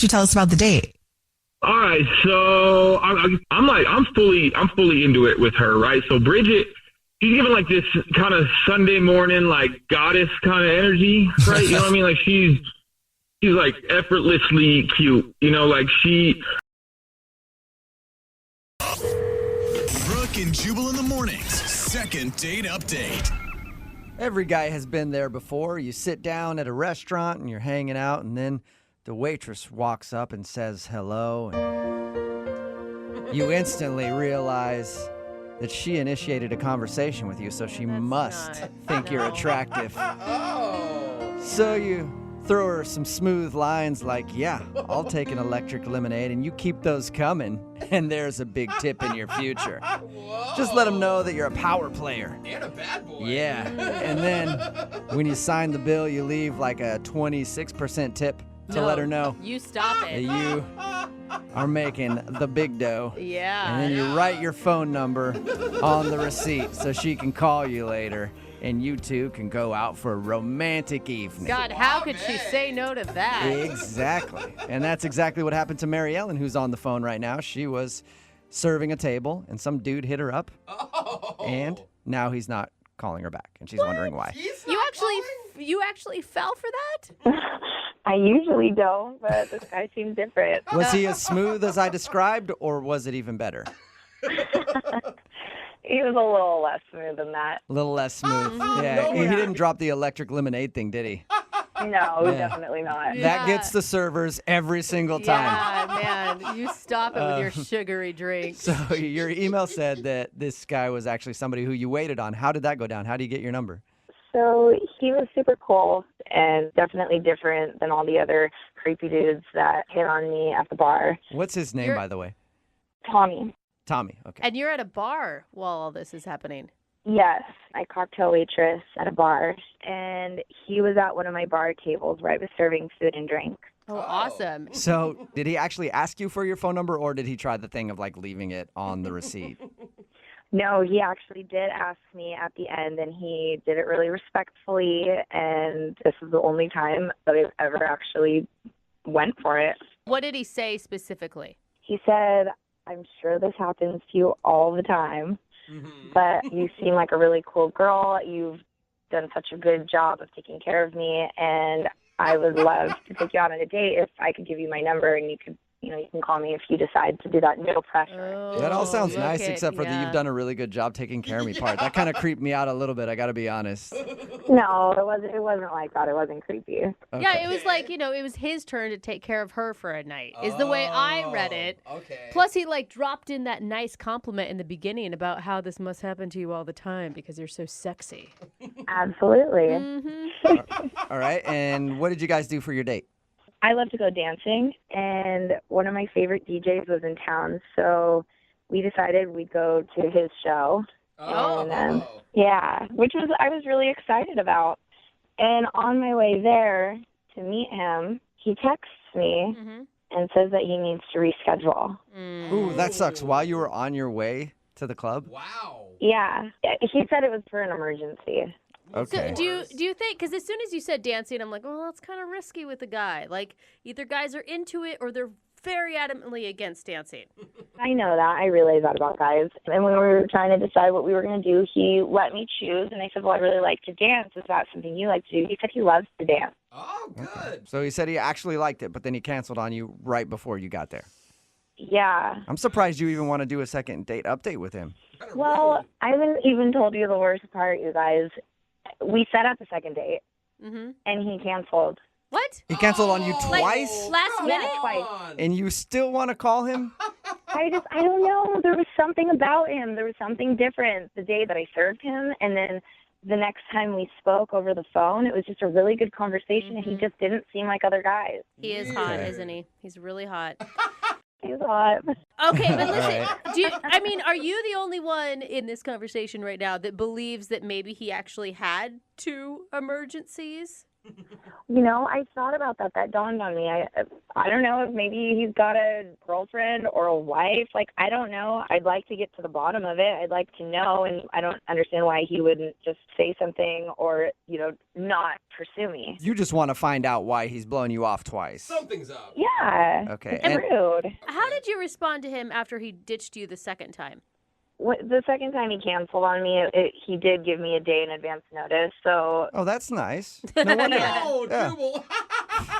you tell us about the date? All right, so I'm fully into it with her, right? So Bridget, she's giving like this kind of Sunday morning like goddess kind of energy, right? You know what I mean? Like she's like effortlessly cute, you know, like she. Brooke and Jubal in the mornings. Second date update. Every guy has been there before. You sit down at a restaurant and you're hanging out, and then the waitress walks up and says hello, and you instantly realize that she initiated a conversation with you, so she must think you're attractive. So you throw her some smooth lines like, yeah, I'll take an electric lemonade, and you keep those coming, and there's a big tip in your future. Just let them know that you're a power player. And a bad boy. Yeah. And then when you sign the bill, you leave like a 26% tip to let her know You stop that it. you are making the big dough. Yeah. And then you write your phone number on the receipt so she can call you later, and you two can go out for a romantic evening. God, how could she say no to that? Exactly. And that's exactly what happened to Mary Ellen, who's on the phone right now. She was serving a table, and some dude hit her up, and now he's not calling her back, and she's wondering why. You actually fell for that? I usually don't, but this guy seems different. Was he as smooth as I described, or was it even better? He was a little less smooth than that. A little less smooth. Yeah, he didn't drop the electric lemonade thing, did he? No, definitely not. That gets the servers every single time. Yeah, man. You stop it with your sugary drinks. So your email said that this guy was actually somebody who you waited on. How did that go down? How do you get your number? So he was super cool and definitely different than all the other creepy dudes that hit on me at the bar. What's his name, by the way? Tommy. Tommy, okay. And you're at a bar while all this is happening. Yes, I cocktail waitress at a bar, and he was at one of my bar tables where I was serving food and drink. Oh, awesome. So did he actually ask you for your phone number, or did he try the thing of like leaving it on the receipt? No, he actually did ask me at the end, and he did it really respectfully, and this is the only time that I've ever actually went for it. What did he say specifically? He said, I'm sure this happens to you all the time, but you seem like a really cool girl. You've done such a good job of taking care of me, and I would love to take you out on a date if I could give you my number, and you can call me if you decide to do that. No pressure. Oh, That all sounds nice, okay, except for the you've done a really good job taking care of me part. That kind of creeped me out a little bit, I got to be honest. No, it wasn't like that. It wasn't creepy. Okay. Yeah, it was like, it was his turn to take care of her for a night, is the way I read it. Okay. Plus, he dropped in that nice compliment in the beginning about how this must happen to you all the time because you're so sexy. Absolutely. All right, and what did you guys do for your date? I love to go dancing, and one of my favorite DJs was in town, so we decided we'd go to his show. And, which I was really excited about. And on my way there to meet him, he texts me and says that he needs to reschedule. Ooh, that sucks. While you were on your way to the club? Wow. Yeah. He said it was for an emergency. Okay. So do you think, because as soon as you said dancing, I'm like, well, that's kind of risky with a guy. Like, either guys are into it or they're very adamantly against dancing. I know that. I realize that about guys. And when we were trying to decide what we were going to do, he let me choose. And I said, well, I really like to dance. Is that something you like to do? He said he loves to dance. Oh, good. Okay. So he said he actually liked it, but then he canceled on you right before you got there. Yeah. I'm surprised you even want to do a second date update with him. Well, I haven't even told you the worst part, you guys. We set up a second date, and he canceled. What? He canceled on you twice? Last minute? Yeah, twice. And you still want to call him? I don't know. There was something about him. There was something different the day that I served him, and then the next time we spoke over the phone, it was just a really good conversation, and he just didn't seem like other guys. He is hot, isn't he? He's really hot. He's hot. Okay, but listen, Right. are you the only one in this conversation right now that believes that maybe he actually had two emergencies? I thought about that. That dawned on me. I don't know if maybe he's got a girlfriend or a wife. Like, I don't know. I'd like to get to the bottom of it. I'd like to know, and I don't understand why he wouldn't just say something or, not pursue me. You just want to find out why he's blowing you off twice. Something's up. Yeah. Okay. It's rude. How did you respond to him after he ditched you the second time? The second time he canceled on me, he did give me a day in advance notice. So. Oh, that's nice. No wonder. Oh, Yeah. Jubal.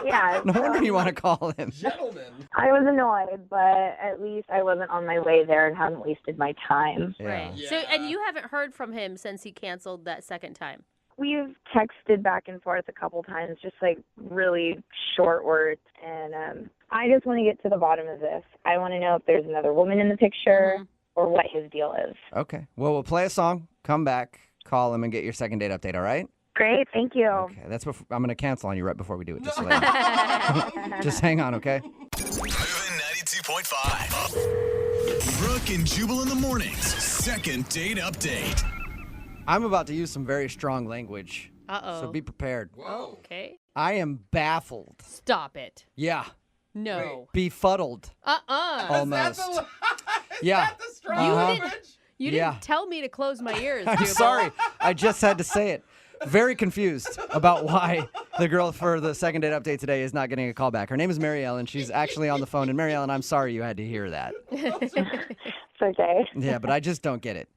Yeah. No wonder you want to call him. Gentlemen. I was annoyed, but at least I wasn't on my way there and hadn't wasted my time. Yeah. Right. Yeah. So, and you haven't heard from him since he canceled that second time? We've texted back and forth a couple times, just like really short words. And I just want to get to the bottom of this. I want to know if there's another woman in the picture or what his deal is. Okay. Well, we'll play a song, come back, call him, and get your second date update, all right? Great. Thank you. Okay. That's before, I'm going to cancel on you right before we do it. Just to let you know. Just hang on, okay? Moving 92.5. Brooke and Jubal in the mornings. Second date update. I'm about to use some very strong language, Uh-oh. so be prepared. Whoa. Okay. I am baffled. Stop it. Yeah. No. Befuddled. Almost. Is Yeah. that the strong language? You Yeah. didn't tell me to close my ears, I'm Jubal. sorry. I just had to say it. Very confused about why the girl for the second date update today is not getting a call back. Her name is Mary Ellen. She's actually on the phone. And Mary Ellen, I'm sorry you had to hear that. It's okay. Yeah, but I just don't get it.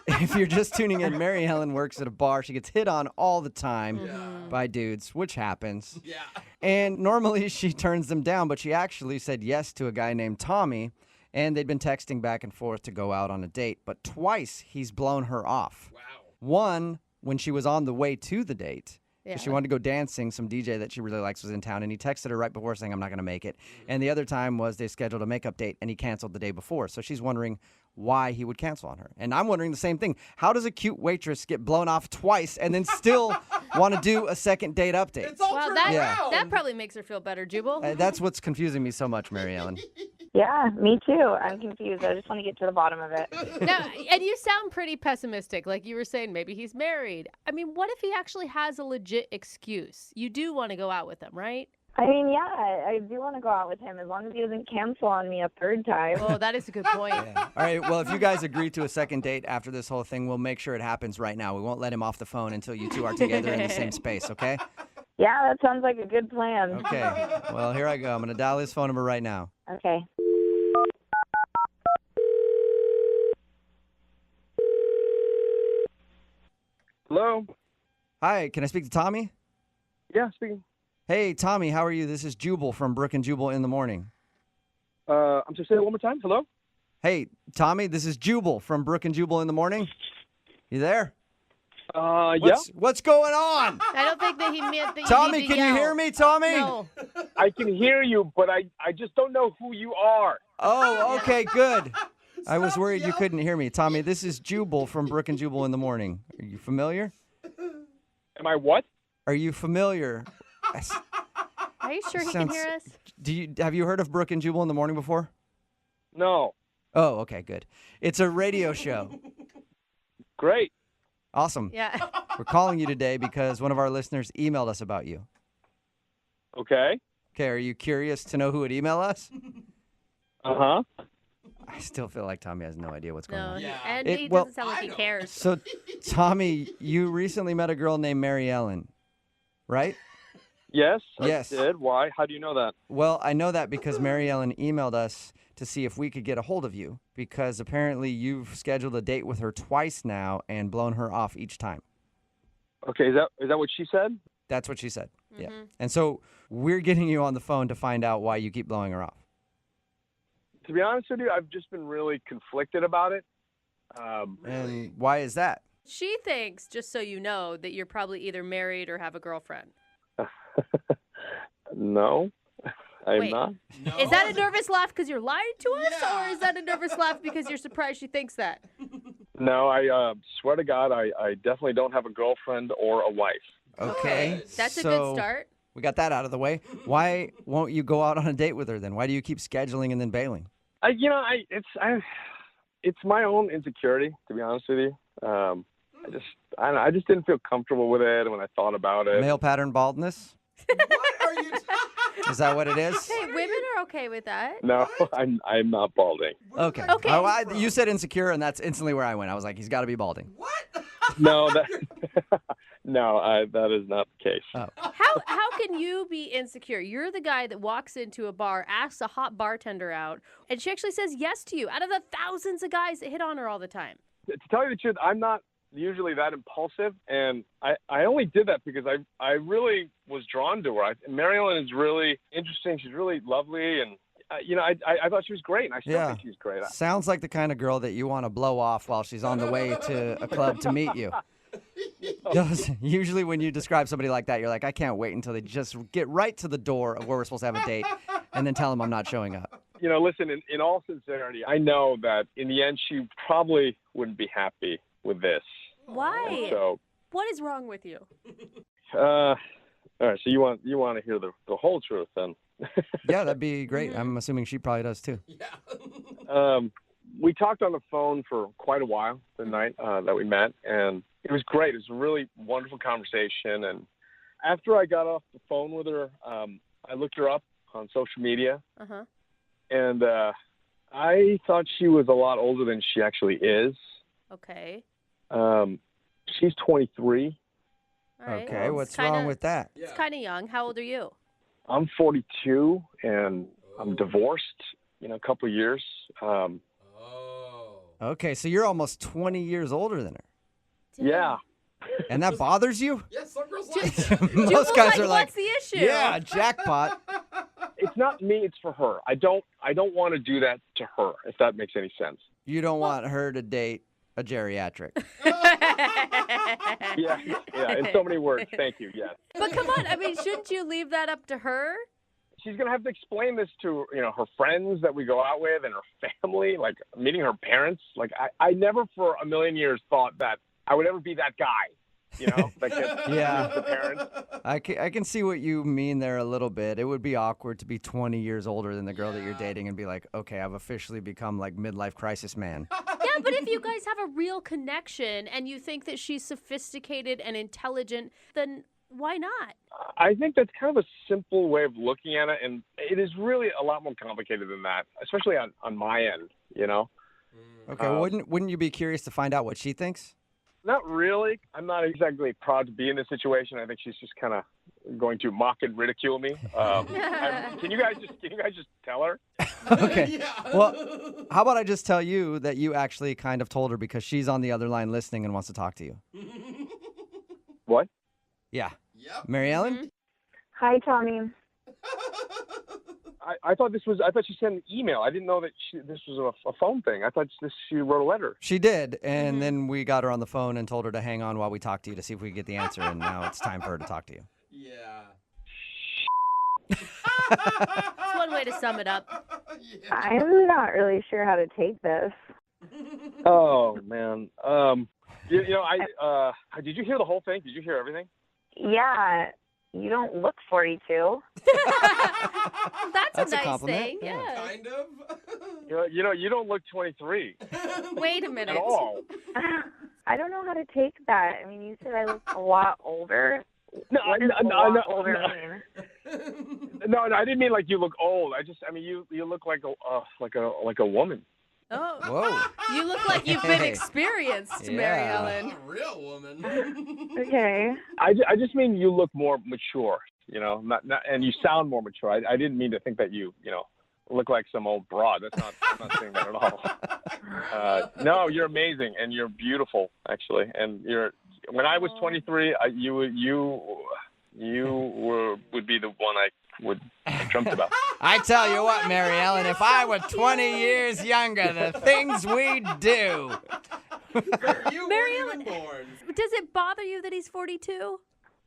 If you're just tuning in, Mary Ellen works at a bar. She gets hit on all the time by dudes, which happens. Yeah. And normally she turns them down, but she actually said yes to a guy named Tommy. And they'd been texting back and forth to go out on a date. But twice he's blown her off. Wow. One, when she was on the way to the date. 'Cause Yeah. she wanted to go dancing. Some DJ that she really likes was in town, and he texted her right before saying, I'm not going to make it. And the other time was they scheduled a makeup date, and he canceled the day before. So she's wondering why he would cancel on her. And I'm wondering the same thing. How does a cute waitress get blown off twice and then still want to do a second date update? It's all Well, turned that, around. that probably makes her feel better, Jubal. That's what's confusing me so much, Mary Ellen. Yeah, me too. I'm confused. I just want to get to the bottom of it. Now, and you sound pretty pessimistic. Like you were saying, maybe he's married. I mean, what if he actually has a legit excuse? You do want to go out with him, right? I mean, yeah, I do want to go out with him as long as he doesn't cancel on me a third time. Oh, that is a good point. Yeah. All right, well, if you guys agree to a second date after this whole thing, we'll make sure it happens right now. We won't let him off the phone until you two are together in the same space, okay? Yeah, that sounds like a good plan. Okay. Well, here I go. I'm going to dial his phone number right now. Okay. Hello? Hi, can I speak to Tommy? Yeah, speaking. Hey, Tommy, how are you? This is Jubal from Brooke and Jubal in the morning. I'm just saying it one more time. Hello? Hey, Tommy, this is Jubal from Brooke and Jubal in the morning. You there? Yeah. What's going on? I don't think that he meant that you Tommy, need to can you yell. hear me, Tommy? No. I can hear you, but I just don't know who you are. Oh, okay, good. I was Stop worried you yelling. couldn't hear me. Tommy, this is Jubal from Brooke and Jubal in the morning. Are you familiar? Am I what? Are you familiar? Are you sure he Sounds- can hear us? Have you heard of Brooke and Jubal in the morning before? No. Oh, okay, good. It's a radio show. Great. Awesome. Yeah. We're calling you today because one of our listeners emailed us about you. Okay. Okay, are you curious to know who would email us? Uh-huh. I still feel like Tommy has no idea what's going No, on. Yeah. and It- he well, doesn't sound like I he know. cares. So, Tommy, you recently met a girl named Mary Ellen, right? Yes, Yes. I did. Why? How do you know that? Well, I know that because Mary Ellen emailed us to see if we could get a hold of you because apparently you've scheduled a date with her twice now and blown her off each time. Okay, is that what she said? That's what she said. Yeah. Mm-hmm. And so we're getting you on the phone to find out why you keep blowing her off. To be honest with you, I've just been really conflicted about it. And why is that? She thinks, just so you know, that you're probably either married or have a girlfriend. No, I'm Wait. not. No. Is that a nervous laugh because you're lying to us, Yeah. or is that a nervous laugh because you're surprised she thinks that? No, I swear to God, I definitely don't have a girlfriend or a wife. Okay. That's a so good start. We got that out of the way. Why won't you go out on a date with her then? Why do you keep scheduling and then bailing? It's my own insecurity, to be honest with you. I just didn't feel comfortable with it when I thought about it. Male pattern baldness? What are you Is that what it is? Hey, women are okay with that. No, I'm not balding. Okay. Okay. Oh, you said insecure, and that's instantly where I went. I was like, he's got to be balding. What? No, that is not the case. Oh. How can you be insecure? You're the guy that walks into a bar, asks a hot bartender out, and she actually says yes to you out of the thousands of guys that hit on her all the time. To tell you the truth, I'm not usually that impulsive, and I only did that because I really was drawn to her. Mary Ellen is really interesting. She's really lovely, and I thought she was great, and I still think she's great. Sounds like the kind of girl that you want to blow off while she's on the way to a club to meet you. Usually when you describe somebody like that, you're like, I can't wait until they just get right to the door of where we're supposed to have a date and then tell them I'm not showing up. Listen, in all sincerity, I know that in the end she probably wouldn't be happy with this. Why? So, what is wrong with you? all right, so you want to hear the whole truth then? Yeah, that'd be great. I'm assuming she probably does too. Yeah. We talked on the phone for quite a while the night that we met, and it was great. It was a really wonderful conversation. And after I got off the phone with her, I looked her up on social media, and I thought she was a lot older than she actually is. Okay. She's 23. All right. Okay, Well, what's wrong with that? It's kind of young. How old are you? I'm 42, and I'm divorced, a couple of years. Okay, so you're almost 20 years older than her. Yeah. And that bothers you? Yeah, some girls like that. Most guys are like, what's the issue? yeah, jackpot. It's not me, it's for her. I don't want to do that to her, if that makes any sense. You don't want her to date a geriatric. Yeah, in so many words. Thank you, yes. But come on, I mean, shouldn't you leave that up to her? She's going to have to explain this to, her friends that we go out with and her family, like meeting her parents. Like, I never for a million years thought that I would ever be that guy, that gets the parents. I can see what you mean there a little bit. It would be awkward to be 20 years older than the girl that you're dating and be like, okay, I've officially become like midlife crisis man. Yeah, but if you guys have a real connection and you think that she's sophisticated and intelligent, then why not? I think that's kind of a simple way of looking at it, and it is really a lot more complicated than that, especially on my end, Okay, wouldn't you be curious to find out what she thinks? Not really. I'm not exactly proud to be in this situation. I think she's just kind of going to mock and ridicule me. Can you guys just tell her? Okay. Well, how about I just tell you that you actually kind of told her because she's on the other line listening and wants to talk to you. What? Yeah. Yep. Mary Ellen? Hi, Tommy. I thought she sent an email. I didn't know that this was a phone thing. I thought she wrote a letter. She did, and then we got her on the phone and told her to hang on while we talked to you to see if we could get the answer, and now it's time for her to talk to you. Yeah. That's one way to sum it up. Yeah. I'm not really sure how to take this. Oh man. Did you hear the whole thing? Did you hear everything? Yeah, you don't look 42. That's That's a a nice compliment. thing. Yeah. Kind of. You don't look 23 Wait a minute. at all. I don't know how to take that. I mean, you said I look a lot older. No, What does a lot older mean? No, I didn't mean like you look old. You look like a woman. Oh, Whoa. you look like you've been Hey. experienced, Mary Yeah. Ellen. A real woman. Okay. I just mean you look more mature, not and you sound more mature. I didn't mean to think that you look like some old broad. I'm not saying that at all. No, you're amazing and you're beautiful actually. And when I was 23, you would be the one I would have dreamt about. I tell you what, Mary Ellen, if I were 20 years younger, the things we'd do. You Mary weren't even Ellen- born. Does it bother you that he's 42?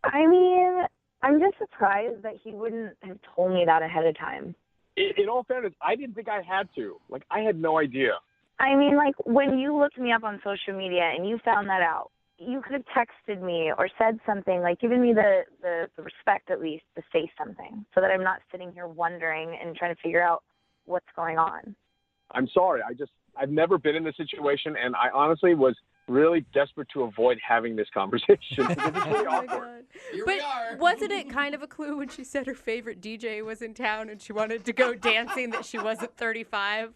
I mean, I'm just surprised that he wouldn't have told me that ahead of time. In all fairness, I didn't think I had to. Like, I had no idea. I mean, like, when you looked me up on social media and you found that out, you could have texted me or said something, like given me the respect at least to say something so that I'm not sitting here wondering and trying to figure out what's going on. I'm sorry. I've never been in this situation, and I honestly was really desperate to avoid having this conversation because it's really Oh my awkward. God. Here But we are. wasn't it kind of a clue when she said her favorite DJ was in town and she wanted to go dancing that she wasn't 35?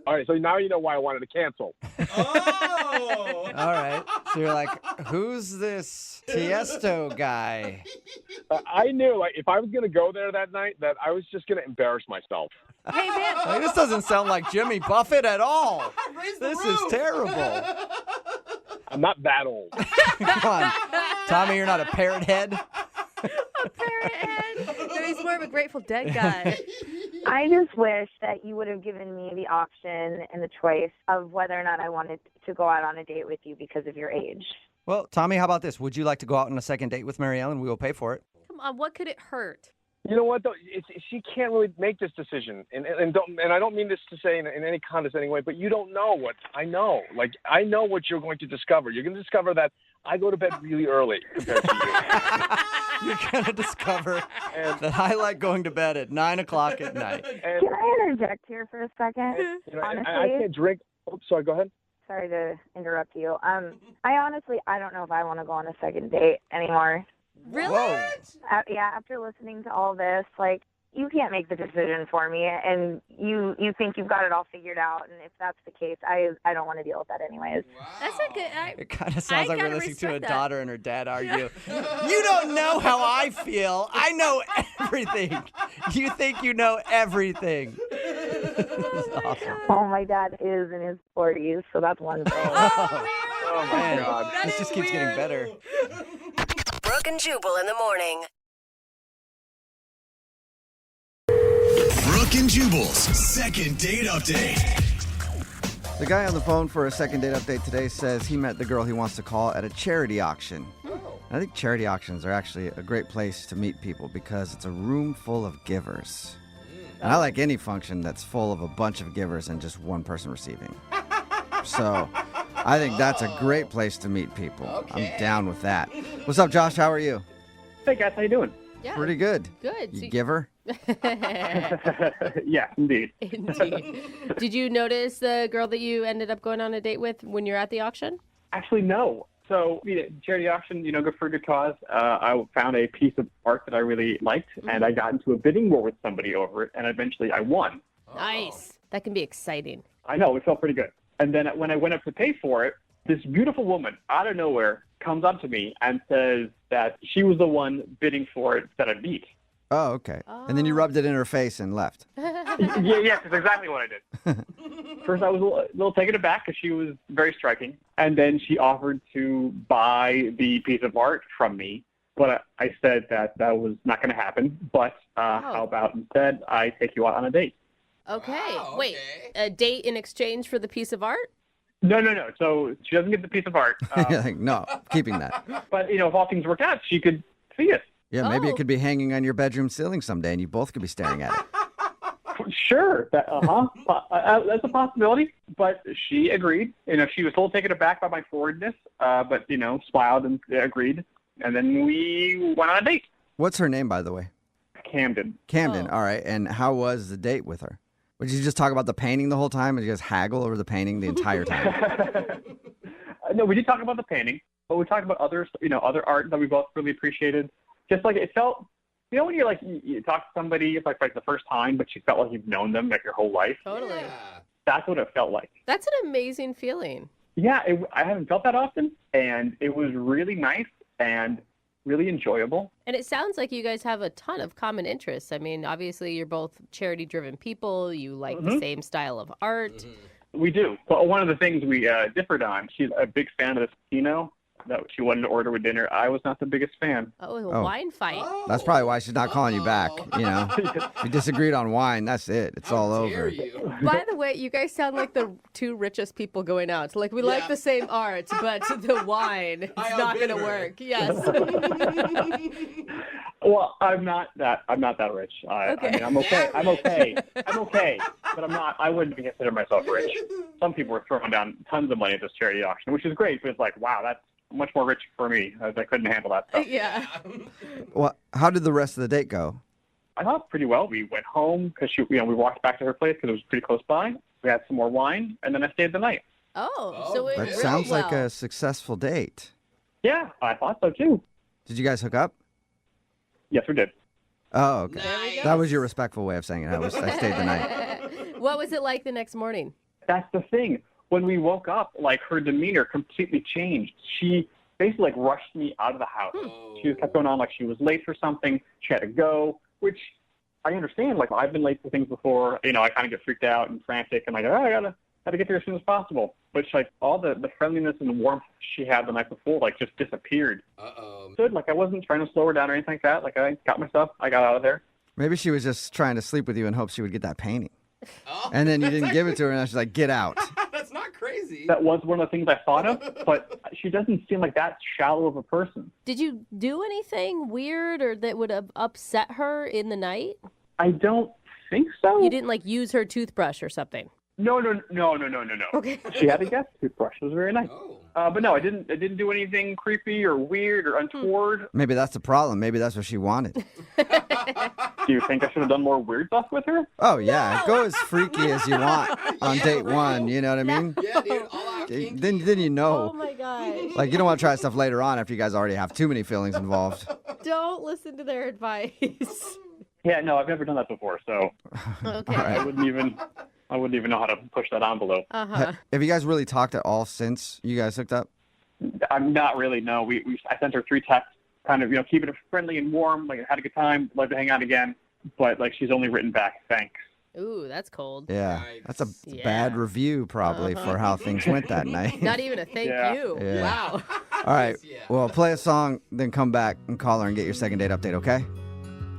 All right, so now you know why I wanted to cancel. Oh. All right. So you're like, who's this Tiesto guy? I knew, like, if I was going to go there that night, that I was just going to embarrass myself. Hey, man. Like, this doesn't sound like Jimmy Buffett at all. Raise the This is roof. terrible. I'm not that old. Come on. Tommy, you're not a parrot head? A parrot head. No, he's more of a Grateful Dead guy. I just wish that you would have given me the option and the choice of whether or not I wanted to go out on a date with you because of your age. Well, Tommy, how about this? Would you like to go out on a second date with Mary Ellen? We will pay for it. Come on, what could it hurt? You know what, though? She can't really make this decision. And I don't mean this to say in any condescending way, but you don't know what I know. Like, I know what you're going to discover. You're going to discover that I go to bed really early compared to you. You're going to discover that I like going to bed at 9 o'clock at night. And, Can I interject here for a second? you know, and I Honestly, can't drink. Oh, sorry, go ahead. sorry to interrupt you. I don't know if I want to go on a second date anymore. Really? Whoa. Yeah, after listening to all this, like, you can't make the decision for me, and you think you've got it all figured out, and if that's the case, I don't want to deal with that anyways. Wow. That's a good. It kind of sounds like we're gotta listening to a respect that. daughter and her dad argue. You don't know how I feel. I know everything. You think you know everything. This is awesome. Oh, my dad is in his 40s, so that's one thing. Oh, my Man, God. That this is just keeps getting weird. better. Brooke and Jubal in the morning. Brooke and Jubal's second date update. The guy on the phone for a second date update today says he met the girl he wants to call at a charity auction. I think charity auctions are actually a great place to meet people because it's a room full of givers. And I like any function that's full of a bunch of givers and just one person receiving. So I think that's a great place to meet people. Okay. I'm down with that. What's up, Josh? How are you? Hey guys, how you doing? Yeah. Pretty good. Good. You So- giver? Yeah, indeed. Indeed. Did you notice the girl that you ended up going on a date with when you're at the auction? Actually, no. So, charity auction, good for a good cause. I found a piece of art that I really liked, and I got into a bidding war with somebody over it, and eventually I won. Nice. That can be exciting. I know, it felt pretty good. And then when I went up to pay for it, this beautiful woman out of nowhere comes up to me and says that she was the one bidding for it that I beat. Oh, okay. And then you rubbed it in her face and left. Yes, that's exactly what I did. First, I was a little taken aback because she was very striking. And then she offered to buy the piece of art from me. But I said that was not going to happen. But how about instead I take you out on a date? Okay. Wow, Wait, okay. a date in exchange for the piece of art? No. So she doesn't get the piece of art. You're like, no, keeping that. But, if all things work out, she could see it. Yeah, maybe Oh. it could be hanging on your bedroom ceiling someday and you both could be staring at it. Sure. That's a possibility. But she agreed. She was a little taken aback by my forwardness, but, smiled and agreed. And then we went on a date. What's her name, by the way? Camden. Camden. Oh. All right. And how was the date with her? Would you just talk about the painting the whole time? Did you guys haggle over the painting the entire time? No, we did talk about the painting, but we talked about other art that we both really appreciated. Just like it felt, when you're you talk to somebody, it's like the first time, but you felt like you've known them your whole life. Totally. Yeah. That's what it felt like. That's an amazing feeling. Yeah, I haven't felt that often, and it was really nice and really enjoyable. And it sounds like you guys have a ton of common interests. I mean, obviously, you're both charity-driven people. You like the same style of art. We do. But one of the things we differed on, she's a big fan of the casino that she wanted to order with dinner. I was not the biggest fan. Oh, a wine fight. That's probably why she's not calling you back. We disagreed on wine. That's it. It's all How dare over. you? By the way, you guys sound like the two richest people going out. Like, we like Yeah. the same art, but the wine is I not going to outbid her. work. Yes. Well, I'm not that rich. Okay. I'm okay. That I'm rich. okay. I'm okay. But I'm not. I wouldn't consider myself rich. Some people were throwing down tons of money at this charity auction, which is great. But it's like, wow, that's much more rich for me. I couldn't handle that stuff. Yeah. Well, how did the rest of the date go? I thought pretty well. We went home because we walked back to her place because it was pretty close by. We had some more wine, and then I stayed the night. So it That went sounds like well. a successful date. Yeah, I thought so too. Did you guys hook up? Yes, we did. Oh, okay. There we go. That was your respectful way of saying it. I stayed the night. What was it like the next morning? That's the thing. When we woke up, like her demeanor completely changed. She basically like rushed me out of the house. She just kept going on like she was late for something. She had to go, which I understand. Like I've been late for things before. I kind of get freaked out and frantic and like, I gotta get there as soon as possible. But she, like all the friendliness and the warmth she had the night before, like just disappeared. Good. Like I wasn't trying to slow her down or anything like that. Like I got my stuff. I got out of there. Maybe she was just trying to sleep with you in hopes she would get that painting. And then you didn't give it to her, and now she's like, get out. That's not crazy. That was one of the things I thought of, but she doesn't seem like that shallow of a person. Did you do anything weird or that would have upset her in the night? I don't think so. You didn't like use her toothbrush or something? No. Okay. She had a guest toothbrush. It was very nice. But no, I didn't do anything creepy or weird or untoward. Maybe that's the problem. Maybe that's what she wanted. Do you think I should have done more weird stuff with her? Oh, yeah. Go as freaky as you want on date one. You know what I mean? Yeah, dude. All out kinky. Then you know. Oh, my gosh. Like, you don't want to try stuff later on after you guys already have too many feelings involved. Don't listen to their advice. Yeah, no, I've never done that before, so Okay. I wouldn't even know how to push that envelope. Uh-huh. Have you guys really talked at all since you guys hooked up? I'm not really. No, I sent her 3 texts, kind of keeping it friendly and warm. Like I had a good time, love to hang out again, but like she's only written back thanks. Ooh, that's cold. Yeah. Yikes. That's a bad review probably for how things went that night. Not even a thank Yeah. you. Yeah. Wow. All right. Yeah. Well, play a song, then come back and call her and get your second date update, okay?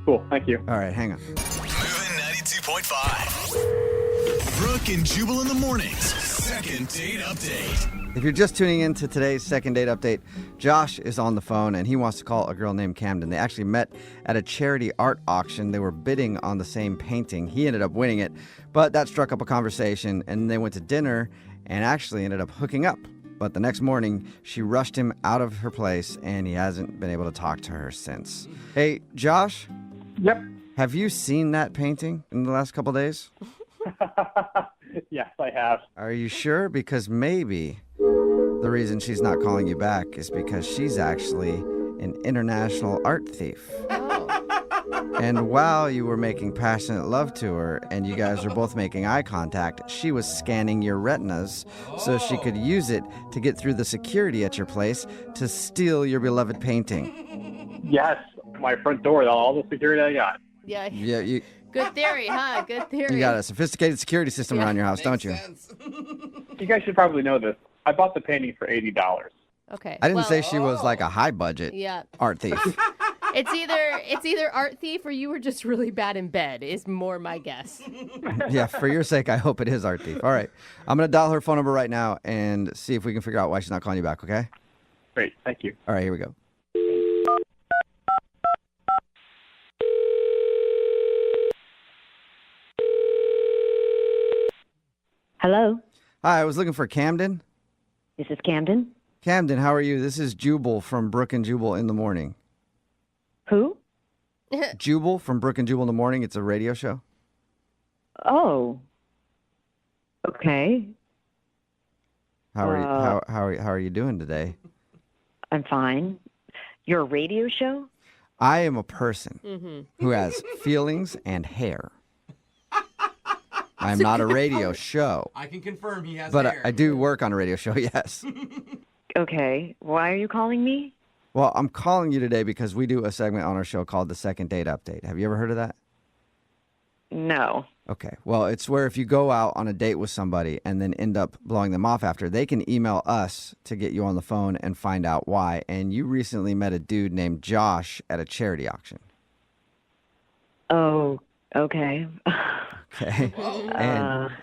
Cool, thank you. All right, hang on. Moving 92.5. Brooke and Jubal in the mornings. Second date update. If you're just tuning in to today's second date update, Josh is on the phone and he wants to call a girl named Camden. They actually met at a charity art auction. They were bidding on the same painting. He ended up winning it, but that struck up a conversation and they went to dinner and actually ended up hooking up. But the next morning, she rushed him out of her place and he hasn't been able to talk to her since. Hey, Josh, Yep. have you seen that painting in the last couple days? Yes, I have. Are you sure? Because maybe the reason she's not calling you back is because she's actually an international art thief. And while you were making passionate love to her and you guys were both making eye contact, she was scanning your retinas so she could use it to get through the security at your place to steal your beloved painting. Yes, my front door, all the security I got. Yeah. Yeah, Good theory, huh? Good theory. you got a sophisticated security system around your house, don't you? Sense. You guys should probably know this. I bought the painting for $80. Okay. I didn't well, say she was like a high budget Yeah. art thief. It's either art thief or you were just really bad in bed is more my guess. Yeah, for your sake, I hope it is art thief. All right. I'm going to dial her phone number right now and see if we can figure out why she's not calling you back, okay? Great, thank you. All right, here we go. Hello, Hi, I was looking for Camden. this is Camden. Camden, how are you? This is Jubal from Brooke and Jubal in the Morning. Who? Jubal from Brooke and Jubal in the Morning. It's a radio show. Oh. Okay, How are you? How are you doing today? I'm fine. You're a radio show? I am a person who has feelings and hair. I'm not a radio show, I can confirm he has but hair. I do work on a radio show. Yes. Okay, why are you calling me? Well, I'm calling you today because we do a segment on our show called the Second Date Update. Have you ever heard of that? No. Okay. Well, it's where if you go out on a date with somebody and then end up blowing them off after, they can email us to get you on the phone and find out why. And you recently met a dude named Josh at a charity auction. Oh, okay. Okay.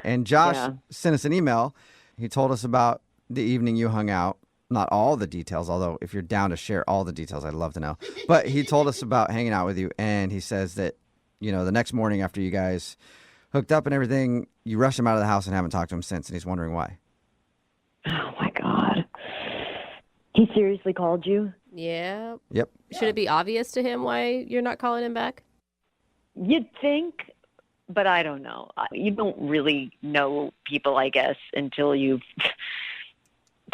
And Josh yeah. sent us an email. He told us about the evening you hung out. Not all the details, although if you're down to share all the details, I'd love to know. But he told us about hanging out with you, and he says that, the next morning after you guys hooked up and everything, you rushed him out of the house and haven't talked to him since, and he's wondering why. Oh, my God. He seriously called you? Yeah. Yep. Should it be obvious to him why you're not calling him back? You'd think, but I don't know. You don't really know people, I guess, until you've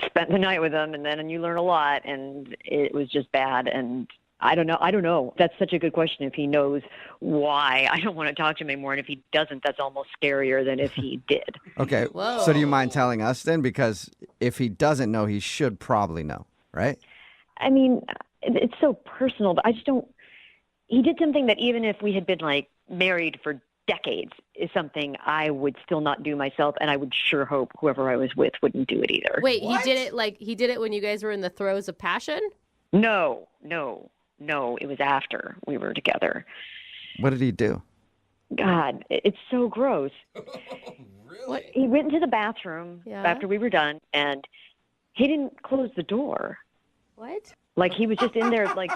spent the night with him, and then you learn a lot, and it was just bad. And I don't know. That's such a good question. If he knows why I don't want to talk to him anymore, and if he doesn't, that's almost scarier than if he did. Okay. Whoa. So do you mind telling us then? Because if he doesn't know, he should probably know, right? I mean, it's so personal, but I just don't. He did something that even if we had been like married for decades is something I would still not do myself, and I would sure hope whoever I was with wouldn't do it either. Wait, he did it when you guys were in the throes of passion? No, it was after we were together. What did he do? God, it's so gross. Really? He went into the bathroom after we were done, and he didn't close the door. What? Like, he was just in there, like,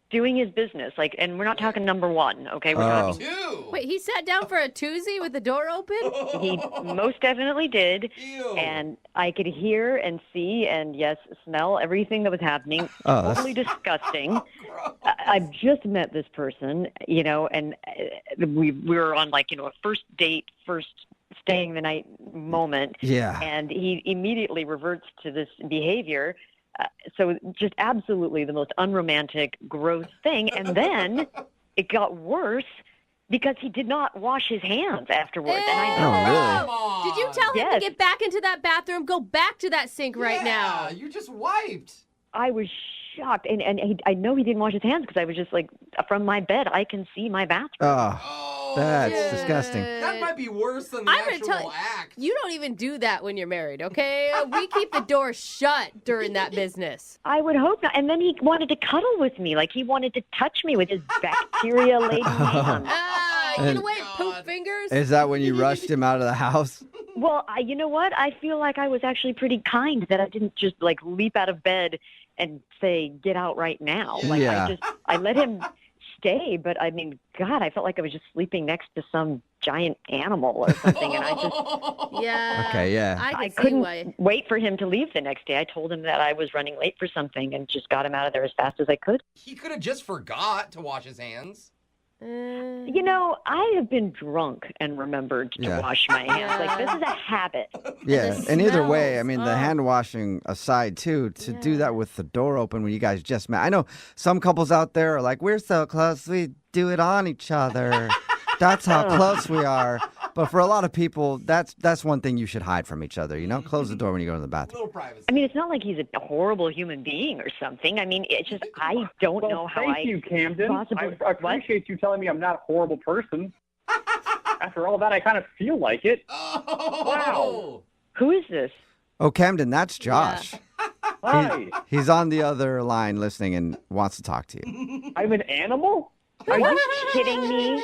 doing his business. Like, and we're not talking number one, okay? We're talking Two. Wait, he sat down for a toozy with the door open? He most definitely did. Ew. And I could hear and see and, yes, smell everything that was happening. Oh, Totally disgusting. I've just met this person, and we were on, like, a first date, first staying the night moment. Yeah. And he immediately reverts to this behavior. So just absolutely the most unromantic, gross thing. And then it got worse because he did not wash his hands afterwards. And I know. Oh, really? Did you tell him Yes. to get back into that bathroom? Go back to that sink right now. You just wiped. I was shocked. And I know he didn't wash his hands because I was just like, from my bed, I can see my bathroom. Oh, that's dude. disgusting. That might be worse than the I'm gonna actual tell you, act. you don't even do that when you're married, okay? We keep the door shut during that business. I would hope not. And then he wanted to cuddle with me. Like, he wanted to touch me with his bacteria-laden hands. You know what? Poop fingers? Is that when you rushed him out of the house? Well, you know what? I feel like I was actually pretty kind that I didn't just, like, leap out of bed and say, get out right now. Like, Yeah. I let him stay, but I mean, God, I felt like I was just sleeping next to some giant animal or something, and I just... Yeah. Okay, yeah. I couldn't why. wait for him to leave the next day. I told him that I was running late for something and just got him out of there as fast as I could. He could have just forgot to wash his hands. I have been drunk and remembered to Yeah. wash my hands. Like, this is a habit. Yeah, the and either way, I smells. mean, the hand washing aside, too, to do that with the door open when you guys just met. I know some couples out there are like, we're so close, we do it on each other. That's how close we are. But for a lot of people, that's one thing you should hide from each other, Close the door when you go to the bathroom. Little privacy. I mean, it's not like he's a horrible human being or something. I mean, it's just, I don't know how Thank you, Camden. possibly... I appreciate you telling me I'm not a horrible person. After all that, I kind of feel like it. Oh. Wow. Who is this? Oh, Camden, that's Josh. Hi. He's on the other line listening and wants to talk to you. I'm an animal? Are you kidding me?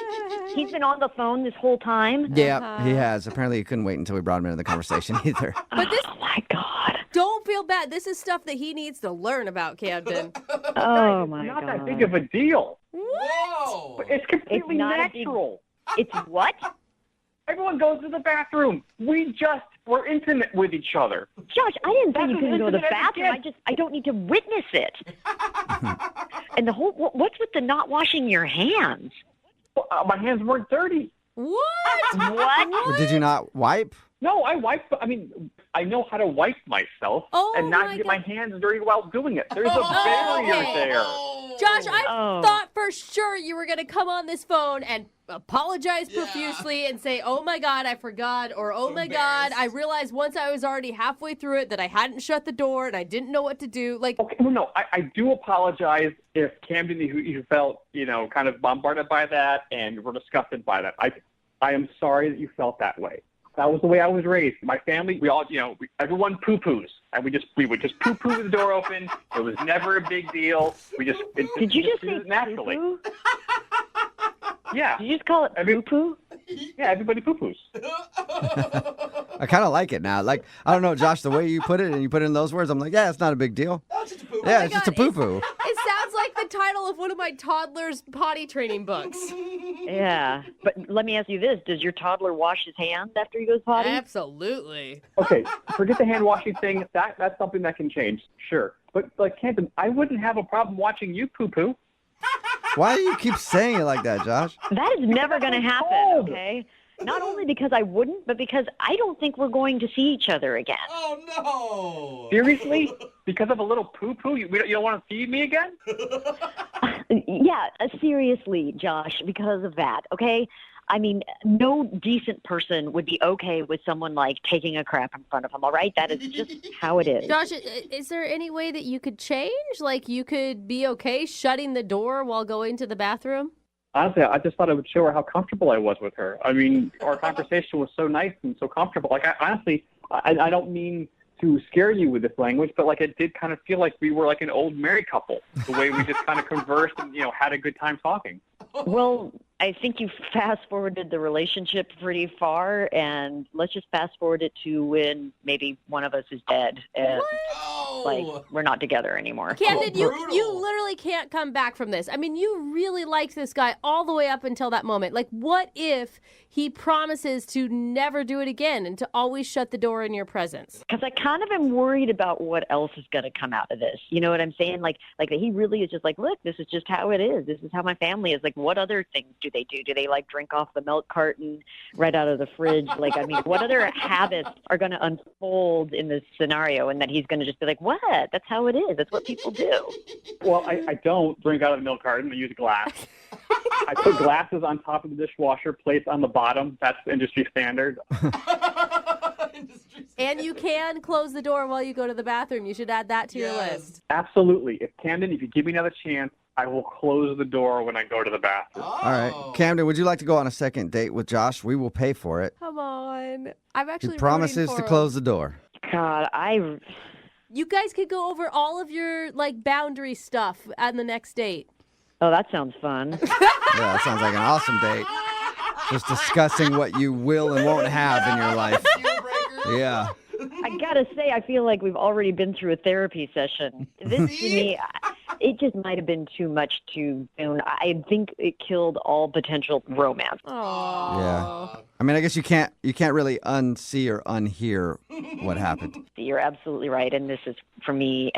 He's been on the phone this whole time? Yeah, he has. Apparently, he couldn't wait until we brought him into the conversation either. But this, Oh, my God. don't feel bad. This is stuff that he needs to learn about, Camden. Oh, my Not God. that big of a deal. Whoa. But it's completely not a big- natural. It's what? Everyone goes to the bathroom. We're intimate with each other. Josh, I didn't say That's you as couldn't go to the intimate as it bathroom. gets. I don't need to witness it. And the whole, what's with the not washing your hands? Well, my hands weren't dirty. What? What? Did you not wipe? No, I know how to wipe myself Oh, and not my get God. my hands dirty while doing it. There's a barrier okay. there. Josh, I Oh. thought for sure you were going to come on this phone and apologize profusely and say, oh my God, I forgot, or oh my God, I realized once I was already halfway through it that I hadn't shut the door and I didn't know what to do. Like, Okay, well, no, I do apologize if Camden, you felt, kind of bombarded by that and were disgusted by that. I am sorry that you felt that way. That was the way I was raised. My family, we all, everyone poo-poos. And we would just poo-poo with the door open. It was never a big deal. Did you just did say it naturally. poo-poo? Yeah. Did you just call it poo-poo? Yeah, everybody poo-poos. I kind of like it now. Like, I don't know, Josh, the way you put it and you put it in those words, I'm like, yeah, it's not a big deal. Oh, it's just a poop. Yeah, my it's just a God, poo-poo. it sounds like the title of one of my toddler's potty training books. Yeah. But let me ask you this. Does your toddler wash his hands after he goes potty? Absolutely. Okay, forget the hand washing thing. That's something that can change, sure. But like Camden, I wouldn't have a problem watching you poo-poo. Why do you keep saying it like that, Josh? That is never going to happen, cold. okay? Not only because I wouldn't, but because I don't think we're going to see each other again. Oh, no. Seriously? Because of a little poo-poo? You don't want to see me again? Yeah, seriously, Josh, because of that, okay? I mean, no decent person would be okay with someone, like, taking a crap in front of them, all right? That is just how it is. Josh, is there any way that you could change? Like, you could be okay shutting the door while going to the bathroom? Honestly, I just thought it would show her how comfortable I was with her. I mean, our conversation was so nice and so comfortable. Like, I don't mean to scare you with this language, but, like, it did kind of feel like we were like an old married couple, the way we just kind of conversed and, had a good time talking. Well, I think you fast-forwarded the relationship pretty far, and let's just fast-forward it to when maybe one of us is dead and, like, we're not together anymore. Camden, you literally can't come back from this. I mean, you really liked this guy all the way up until that moment. Like, what if he promises to never do it again and to always shut the door in your presence? Because I kind of am worried about what else is going to come out of this. You know what I'm saying? Like that he really is just like, look, this is just how it is. This is how my family is. Like, what other things do they do? Do they, like, drink off the milk carton right out of the fridge? Like, I mean, what other habits are going to unfold in this scenario? And then he's going to just be like, what? That's how it is. That's what people do. Well, I don't drink out of the milk carton. I use glass. I put glasses on top of the dishwasher, plates on the bottom. That's industry standard. And you can close the door while you go to the bathroom. You should add that to your list. Absolutely. If you give me another chance, I will close the door when I go to the bathroom. All right. Camden, would you like to go on a second date with Josh? We will pay for it. Come on. I'm actually He promises rooting to for close him. the door. God, You guys could go over all of your, like, boundary stuff on the next date. Oh, that sounds fun. Yeah, that sounds like an awesome date. Just discussing what you will and won't have in your life. Yeah. I gotta say, I feel like we've already been through a therapy session. This, to me, it just might have been too much too soon. I think it killed all potential romance. Aww. Yeah. I mean, I guess you can't really unsee or unhear what happened. You're absolutely right, and this is, for me,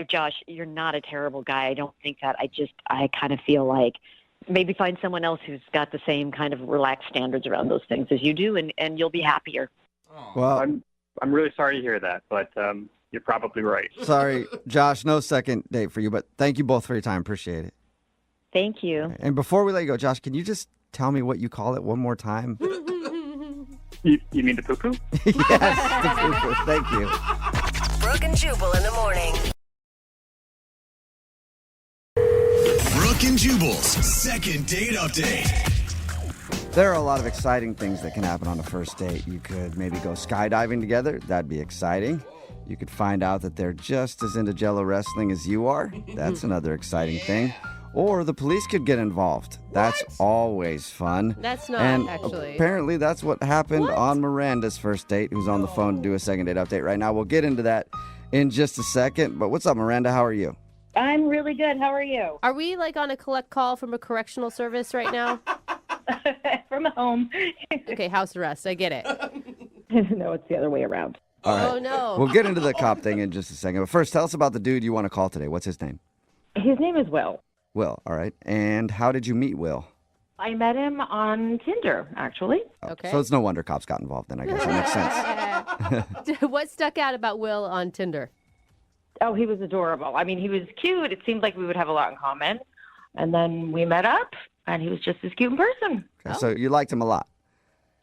Josh, you're not a terrible guy. I don't think that. I kind of feel like maybe find someone else who's got the same kind of relaxed standards around those things as you do, and you'll be happier. Well, I'm really sorry to hear that, but you're probably right. Sorry, Josh, no second date for you, but thank you both for your time. Appreciate it. Thank you. And before we let you go, Josh, can you just tell me what you call it one more time? You mean the poo-poo? Yes, the poo-poo. Thank you. Brooke and Jubal in the morning. Brooke and Jubal's second date update. There are a lot of exciting things that can happen on a first date. You could maybe go skydiving together. That'd be exciting. You could find out that they're just as into Jello wrestling as you are. That's another exciting thing. Or the police could get involved. That's always fun. That's not, and actually. Apparently that's what happened on Miranda's first date, who's on the phone to do a second date update right now. We'll get into that in just a second. But what's up, Miranda? How are you? I'm really good. How are you? Are we, like, on a collect call from a correctional service right now? From home. Okay, house arrest. I get it. No, it's the other way around. All right. Oh, no. We'll get into the cop thing in just a second. But first, tell us about the dude you want to call today. What's his name? His name is Will. Will, all right. And how did you meet Will? I met him on Tinder, actually. Okay. So it's no wonder cops got involved then, I guess. That makes sense. What stuck out about Will on Tinder? Oh, he was adorable. I mean, he was cute. It seemed like we would have a lot in common. And then we met up, and he was just as cute in person. Okay, so you liked him a lot.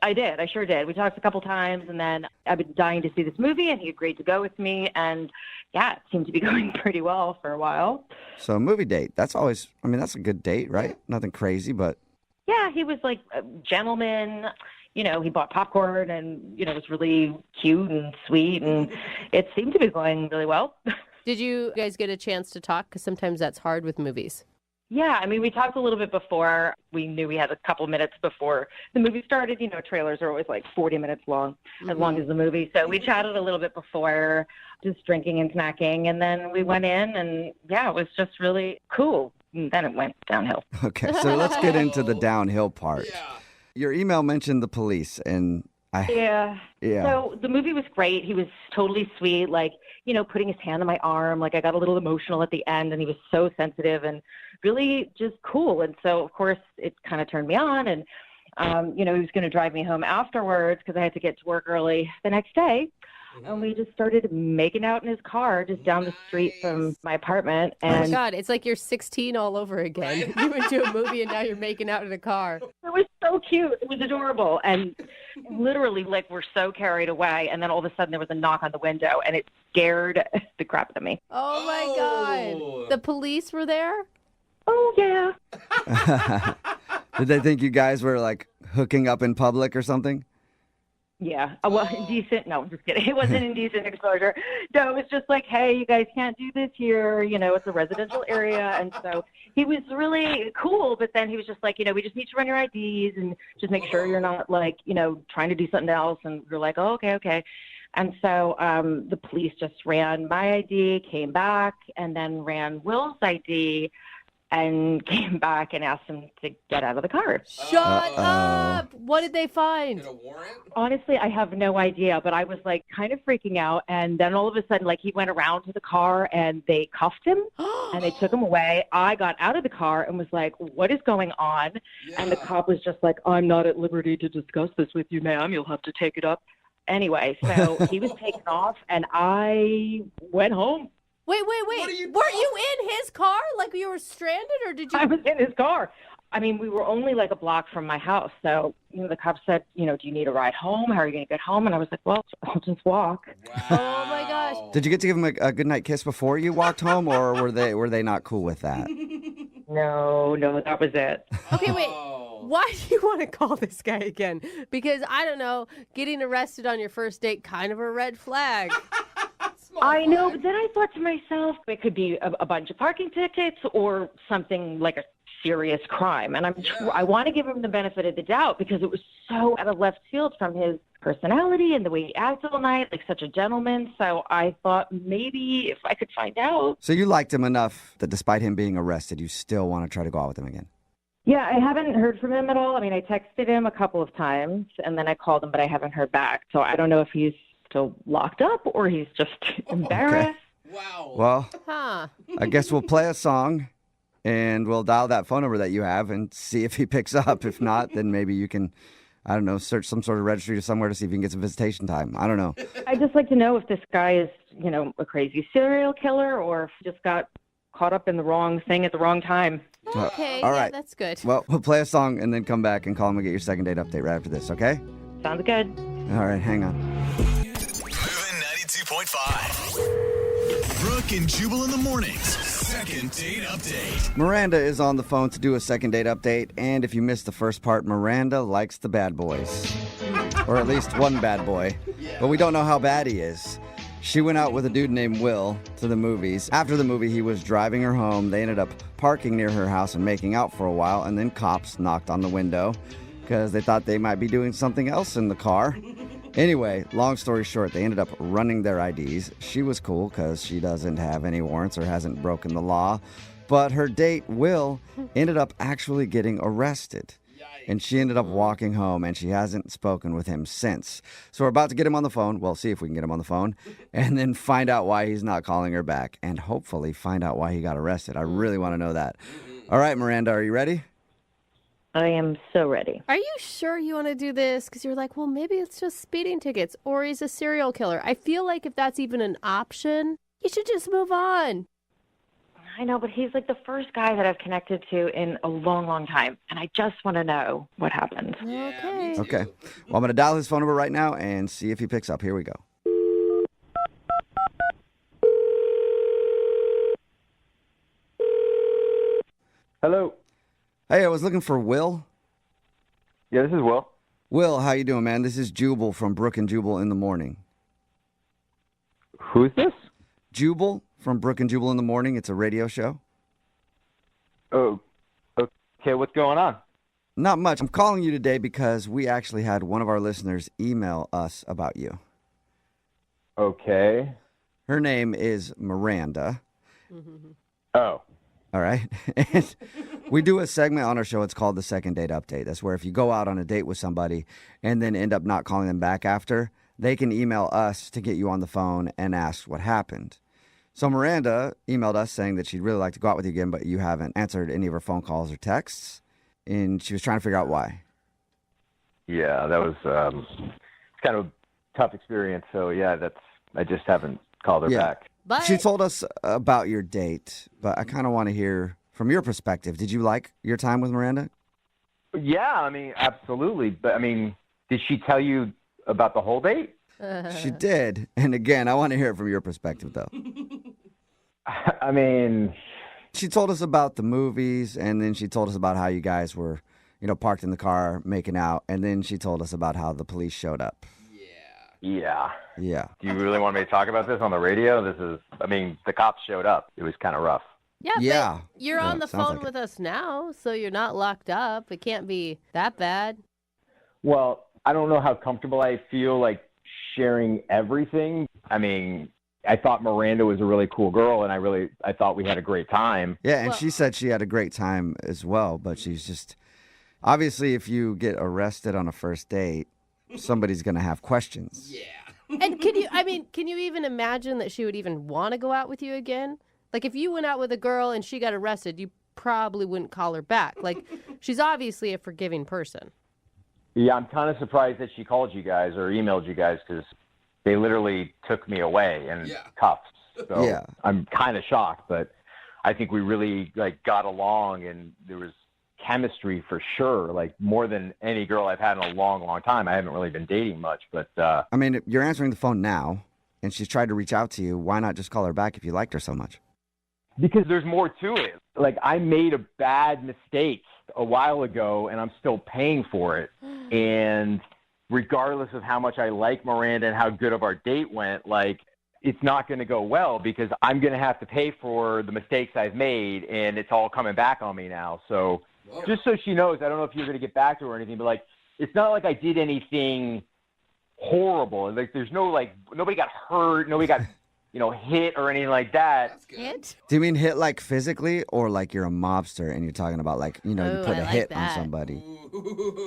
I did. I sure did. We talked a couple times, and then I've been dying to see this movie, and he agreed to go with me. And, yeah, it seemed to be going pretty well for a while. So a movie date, that's always, I mean, that's a good date, right? Nothing crazy, but... Yeah, he was like a gentleman. You know, he bought popcorn and, was really cute and sweet, and it seemed to be going really well. Did you guys get a chance to talk? Because sometimes that's hard with movies. Yeah, I mean, we talked a little bit before. We knew we had a couple minutes before the movie started. You know, trailers are always like 40 minutes long, as long as the movie. So we chatted a little bit before, just drinking and snacking. And then we went in, and, yeah, it was just really cool. And then it went downhill. Okay, so let's get into the downhill part. Yeah. Your email mentioned the police, and Yeah. Yeah. So the movie was great. He was totally sweet, like, putting his hand on my arm. Like, I got a little emotional at the end, and he was so sensitive and really just cool. And so, of course, it kind of turned me on. And He was going to drive me home afterwards because I had to get to work early the next day. And we just started making out in his car just down the street from my apartment. Oh my And God, it's like you're 16 all over again. You went to a movie and now you're making out in a car. it was so cute. It was adorable. And literally, we're so carried away. And then all of a sudden there was a knock on the window and it scared the crap out of me. Oh my God. The police were there? Oh, yeah. Did they think you guys were hooking up in public or something? Yeah. Well, indecent. No, I'm just kidding. It wasn't indecent exposure. No, it was just hey, you guys can't do this here. It's a residential area. And so he was really cool. But then he was just we just need to run your IDs and just make sure you're not trying to do something else. And we're like, oh, okay. And so the police just ran my ID, came back, and then ran Will's ID. And came back and asked him to get out of the car. Shut up! What did they find? Get a warrant? Honestly, I have no idea, but I was kind of freaking out. And then all of a sudden, he went around to the car and they cuffed him and they took him away. I got out of the car and was like, what is going on? Yeah. And the cop was just like, I'm not at liberty to discuss this with you, ma'am. You'll have to take it up. Anyway, so he was taken off and I went home. Wait. Weren't you in his car? You were stranded, or did you? I was in his car. I mean, we were only a block from my house. So, the cop said, do you need a ride home? How are you going to get home? And I was like, well, I'll just walk. Wow. Oh my gosh. Did you get to give him a goodnight kiss before you walked home, or were they not cool with that? No, that was it. Okay, wait. Why do you want to call this guy again? Because, I don't know, getting arrested on your first date, kind of a red flag. I know, but then I thought to myself, it could be a bunch of parking tickets or something like a serious crime. And I want to give him the benefit of the doubt because it was so out of left field from his personality and the way he acted all night, such a gentleman. So I thought maybe if I could find out. So you liked him enough that despite him being arrested, you still want to try to go out with him again? Yeah, I haven't heard from him at all. I mean, I texted him a couple of times and then I called him, but I haven't heard back. So I don't know if he's still locked up or he's just embarrassed. Okay. Wow. Well, Huh. I guess we'll play a song and we'll dial that phone number that you have and see if he picks up. If not, then maybe you can, I don't know, search some sort of registry or somewhere to see if you can get some visitation time. I don't know. I'd just like to know if this guy is, a crazy serial killer or if he just got caught up in the wrong thing at the wrong time. Okay, all yeah, right. that's good. Well, we'll play a song and then come back and call him and get your second date update right after this, okay? Sounds good. All right, hang on. Moving 92.5. Brooke and Jubal in the mornings. Second date update. Miranda is on the phone to do a second date update, and if you missed the first part, Miranda likes the bad boys. Or at least one bad boy. But we don't know how bad he is. She went out with a dude named Will to the movies. After the movie, he was driving her home. They ended up parking near her house and making out for a while, and then cops knocked on the window because they thought they might be doing something else in the car. Anyway, long story short, they ended up running their IDs. She was cool because she doesn't have any warrants or hasn't broken the law. But her date, Will, ended up actually getting arrested. And she ended up walking home, and she hasn't spoken with him since. So we're about to get him on the phone. Well, see if we can get him on the phone. And then find out why he's not calling her back. And hopefully find out why he got arrested. I really want to know that. All right, Miranda, are you ready? I am so ready. Are you sure you want to do this? Because you're like, well, maybe it's just speeding tickets or he's a serial killer. I feel like if that's even an option, you should just move on. I know, but he's the first guy that I've connected to in a long, long time. And I just want to know what happened. Okay. Okay. Well, I'm going to dial his phone number right now and see if he picks up. Here we go. Hello. Hey, I was looking for Will. Yeah, this is Will. Will, how you doing, man? This is Jubal from Brooke and Jubal in the morning. Who's this? Jubal from Brooke and Jubal in the morning. It's a radio show. Oh, okay. What's going on? Not much. I'm calling you today because we actually had one of our listeners email us about you. Okay. Her name is Miranda. Oh. All right. And we do a segment on our show. It's called the Second Date Update. That's where if you go out on a date with somebody and then end up not calling them back after, they can email us to get you on the phone and ask what happened. So Miranda emailed us saying that she'd really like to go out with you again, but you haven't answered any of her phone calls or texts. And she was trying to figure out why. Yeah, that was kind of a tough experience. So, yeah, I just haven't called her back. But She told us about your date, but I kind of want to hear from your perspective. Did you like your time with Miranda? Yeah, I mean, absolutely. But, I mean, did she tell you about the whole date? She did. And again, I want to hear it from your perspective, though. I mean, she told us about the movies, and then she told us about how you guys were, parked in the car making out, and then she told us about how the police showed up. yeah. Yeah. Do you really want me to talk about this on the radio? The cops showed up. It was kind of rough. Yeah. But you're on the sounds phone like with us now, so you're not locked up. It can't be that bad. Well, I don't know how comfortable I feel like sharing everything. I mean, I thought Miranda was a really cool girl, and I thought we had a great time. Yeah, and she said she had a great time as well, but she's just obviously if you get arrested on a first date, somebody's going to have questions. Yeah. And can you even imagine that she would even want to go out with you again? Like if you went out with a girl and she got arrested, you probably wouldn't call her back. Like she's obviously a forgiving person. Yeah, I'm kind of surprised that she called you guys or emailed you guys because they literally took me away in cuffs. So I'm kind of shocked, but I think we really got along, and there was chemistry for sure, more than any girl I've had in a long, long time. I haven't really been dating much, but I mean, you're answering the phone now, and she's tried to reach out to you. Why not just call her back if you liked her so much? Because there's more to it. I made a bad mistake a while ago, and I'm still paying for it. And regardless of how much I like Miranda and how good of our date went, it's not going to go well because I'm going to have to pay for the mistakes I've made, and it's all coming back on me now. So just so she knows, I don't know if you're going to get back to her or anything, but it's not like I did anything horrible. There's no nobody got hurt, nobody got hit or anything like that. Hit? Do you mean hit physically, or you're a mobster and you're talking about you put a hit on somebody?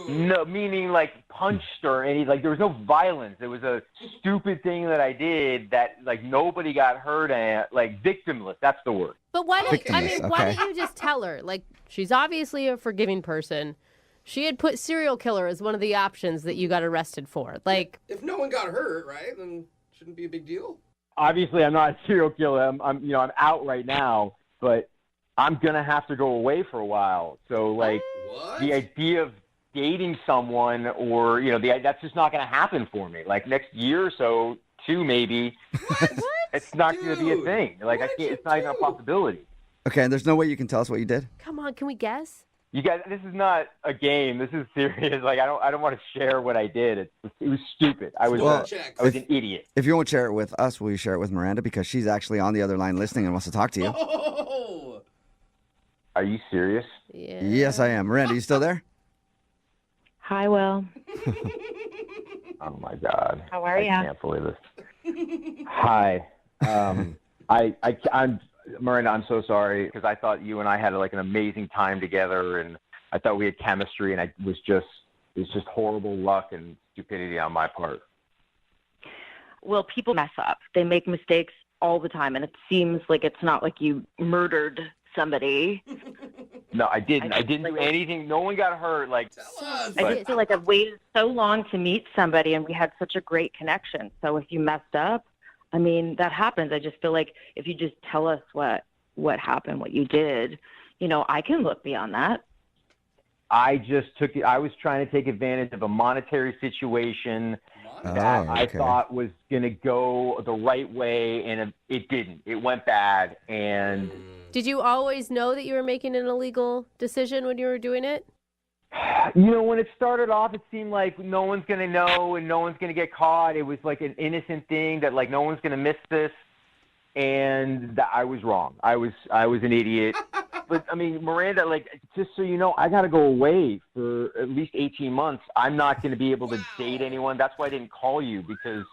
No, meaning punched or any, there was no violence. It was a stupid thing that I did that nobody got hurt at, victimless. That's the word. But why don't Victimless, you just tell her? She's obviously a forgiving person. She had put serial killer as one of the options that you got arrested for. If no one got hurt, right, then shouldn't be a big deal. Obviously, I'm not a serial killer. I'm out right now, but I'm gonna have to go away for a while. So the idea of dating someone or that's just not gonna happen for me. Next year or so, 2 maybe. It's not gonna be a thing. I can't. It's not even a possibility. Okay, and there's no way you can tell us what you did? Come on, can we guess? You guys, this is not a game. This is serious. I don't want to share what I did. It was stupid. I was an idiot. If you won't share it with us, will you share it with Miranda? Because she's actually on the other line listening and wants to talk to you. Oh. Are you serious? Yeah. Yes, I am. Miranda, you still there? Hi, Will. Oh my God. How are you? I can't believe this. Hi. I'm Miranda, I'm so sorry because I thought you and I had an amazing time together, and I thought we had chemistry, and it's just horrible luck and stupidity on my part. Well, people mess up. They make mistakes all the time, and it seems like it's not like you murdered somebody. No, I didn't. I didn't do anything. No one got hurt. I just feel like I've waited so long to meet somebody, and we had such a great connection. So if you messed up, that happens. I just feel like if you just tell us what happened, what you did, I can look beyond that. I was trying to take advantage of a monetary situation that I thought was going to go the right way, and it didn't. It went bad. And did you always know that you were making an illegal decision when you were doing it? When it started off, it seemed like no one's going to know and no one's going to get caught. It was an innocent thing that no one's going to miss this. And I was wrong. I was an idiot. But Miranda, just so you know, I got to go away for at least 18 months. I'm not going to be able to date anyone. That's why I didn't call you, because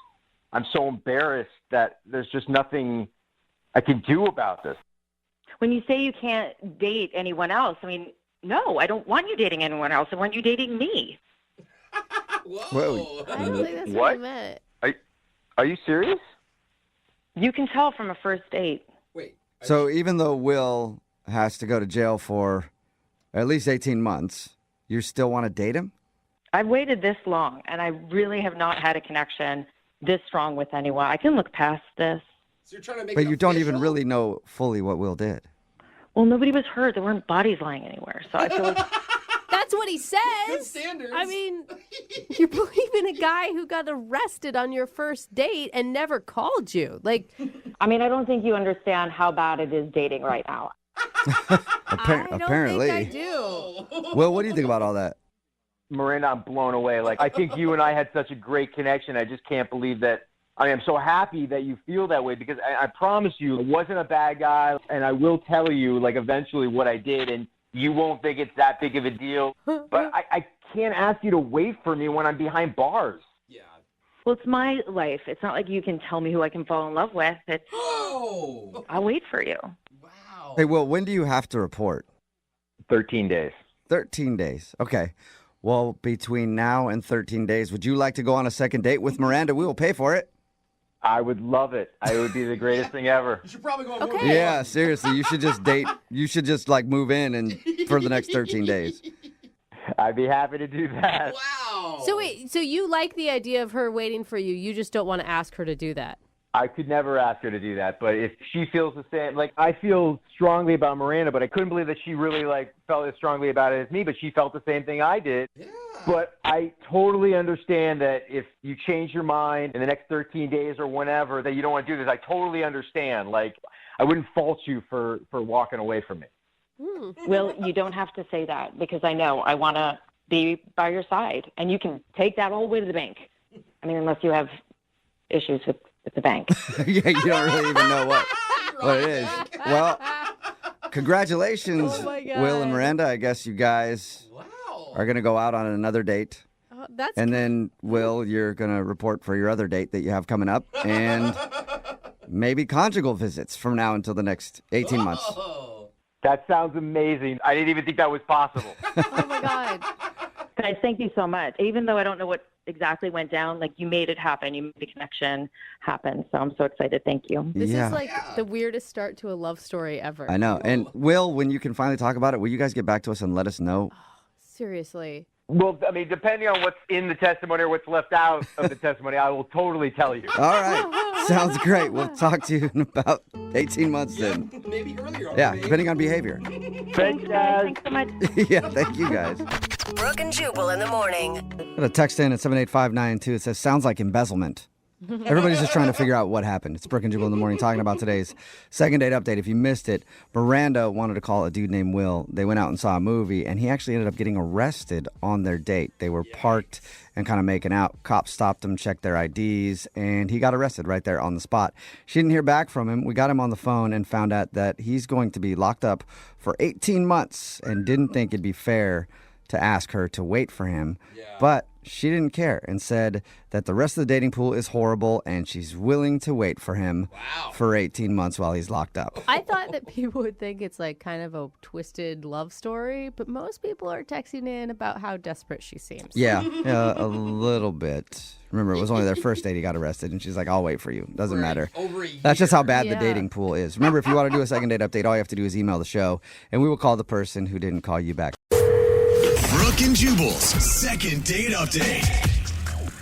I'm so embarrassed that there's just nothing I can do about this. When you say you can't date anyone else, no, I don't want you dating anyone else. I want you dating me. Whoa. I don't think that's What? what I meant. Are you serious? You can tell from a first date. Wait. So even though Will has to go to jail for at least 18 months, you still want to date him? I've waited this long, and I really have not had a connection this strong with anyone. I can look past this. So you're trying to make But it you don't even official? really know fully what Will did. Well, nobody was hurt. There weren't bodies lying anywhere. So I feel like That's what he says. Good standards. I mean, you're believing a guy who got arrested on your first date and never called you. Like, I don't think you understand how bad it is dating right now. I don't Apparently. think I do. Will, what do you think about all that? Miranda, I'm blown away. Like, I think you and I had such a great connection. I just can't believe that. I am so happy that you feel that way because I promise you, it wasn't a bad guy. And I will tell you, like, eventually what I did, and you won't think it's that big of a deal. But I can't ask you to wait for me when I'm behind bars. Yeah. Well, it's my life. It's not like you can tell me who I can fall in love with. It's, I'll wait for you. Wow. Hey, Will, when do you have to report? 13 days. 13 days. Okay. Well, between now and 13 days, would you like to go on a second date with Miranda? We will pay for it. I would love it. It would be the greatest thing ever. You should probably go on Okay. more. Yeah, seriously. You should just date. You should just like move in and for the next 13 days. I'd be happy to do that. Wow. So wait, so you like the idea of her waiting for you. You just don't want to ask her to do that. I could never ask her to do that, but if she feels the same, like I feel strongly about Miranda, but I couldn't believe that she really like felt as strongly about it as me, but she felt the same thing I did. Yeah. But I totally understand that if you change your mind in the next 13 days or whenever that you don't want to do this, I totally understand. Like I wouldn't fault you for walking away from me. Well, you don't have to say that because I know I want to be by your side, and you can take that all the way to the bank. I mean, unless you have issues with the bank. Yeah, you don't really even know what it is. Well, congratulations, Oh my God. Will and Miranda. I guess you guys are going to go out on another date. That's And then, Will, you're going to report for your other date that you have coming up. And maybe conjugal visits from now until the next 18 months. Oh. That sounds amazing. I didn't even think that was possible. oh my God. Guys, thank you so much. Even though I don't know what exactly went down, like you made it happen. You made the connection happen. So I'm so excited. Thank you. This Yeah. is like the weirdest start to a love story ever. I know. And, Will, when you can finally talk about it, will you guys get back to us and let us know? Seriously. Well, I mean, depending on what's in the testimony or what's left out of the testimony, I will totally tell you. All right. Sounds great. We'll talk to you in about 18 months then. Maybe earlier. Yeah, already. depending on behavior. Thanks, guys. Thanks so much. Yeah, thank you guys. Brooke and Jubal in the morning. Got a text in at 78592. It says, sounds like embezzlement. Everybody's just trying to figure out what happened. It's Brooke and Jubal in the morning talking about today's second date update. If you missed it, Miranda wanted to call a dude named Will. They went out and saw a movie, and he actually ended up getting arrested on their date. They were parked and kind of making out. Cops stopped him, checked their IDs, and he got arrested right there on the spot. She didn't hear back from him. We got him on the phone and found out that he's going to be locked up for 18 months and didn't think it'd be fair to ask her to wait for him. But she didn't care and said that the rest of the dating pool is horrible and she's willing to wait for him for 18 months while he's locked up. I thought that people would think it's like kind of a twisted love story, but most people are texting in about how desperate she seems. Yeah, a little bit. Remember, it was only their first date he got arrested, and she's like, I'll wait for you. Doesn't matter. Over a year. That's just how bad the Yeah. dating pool is. Remember, if you want to do a second date update, all you have to do is email the show, and we will call the person who didn't call you back. Brooke and Jubal's second date update.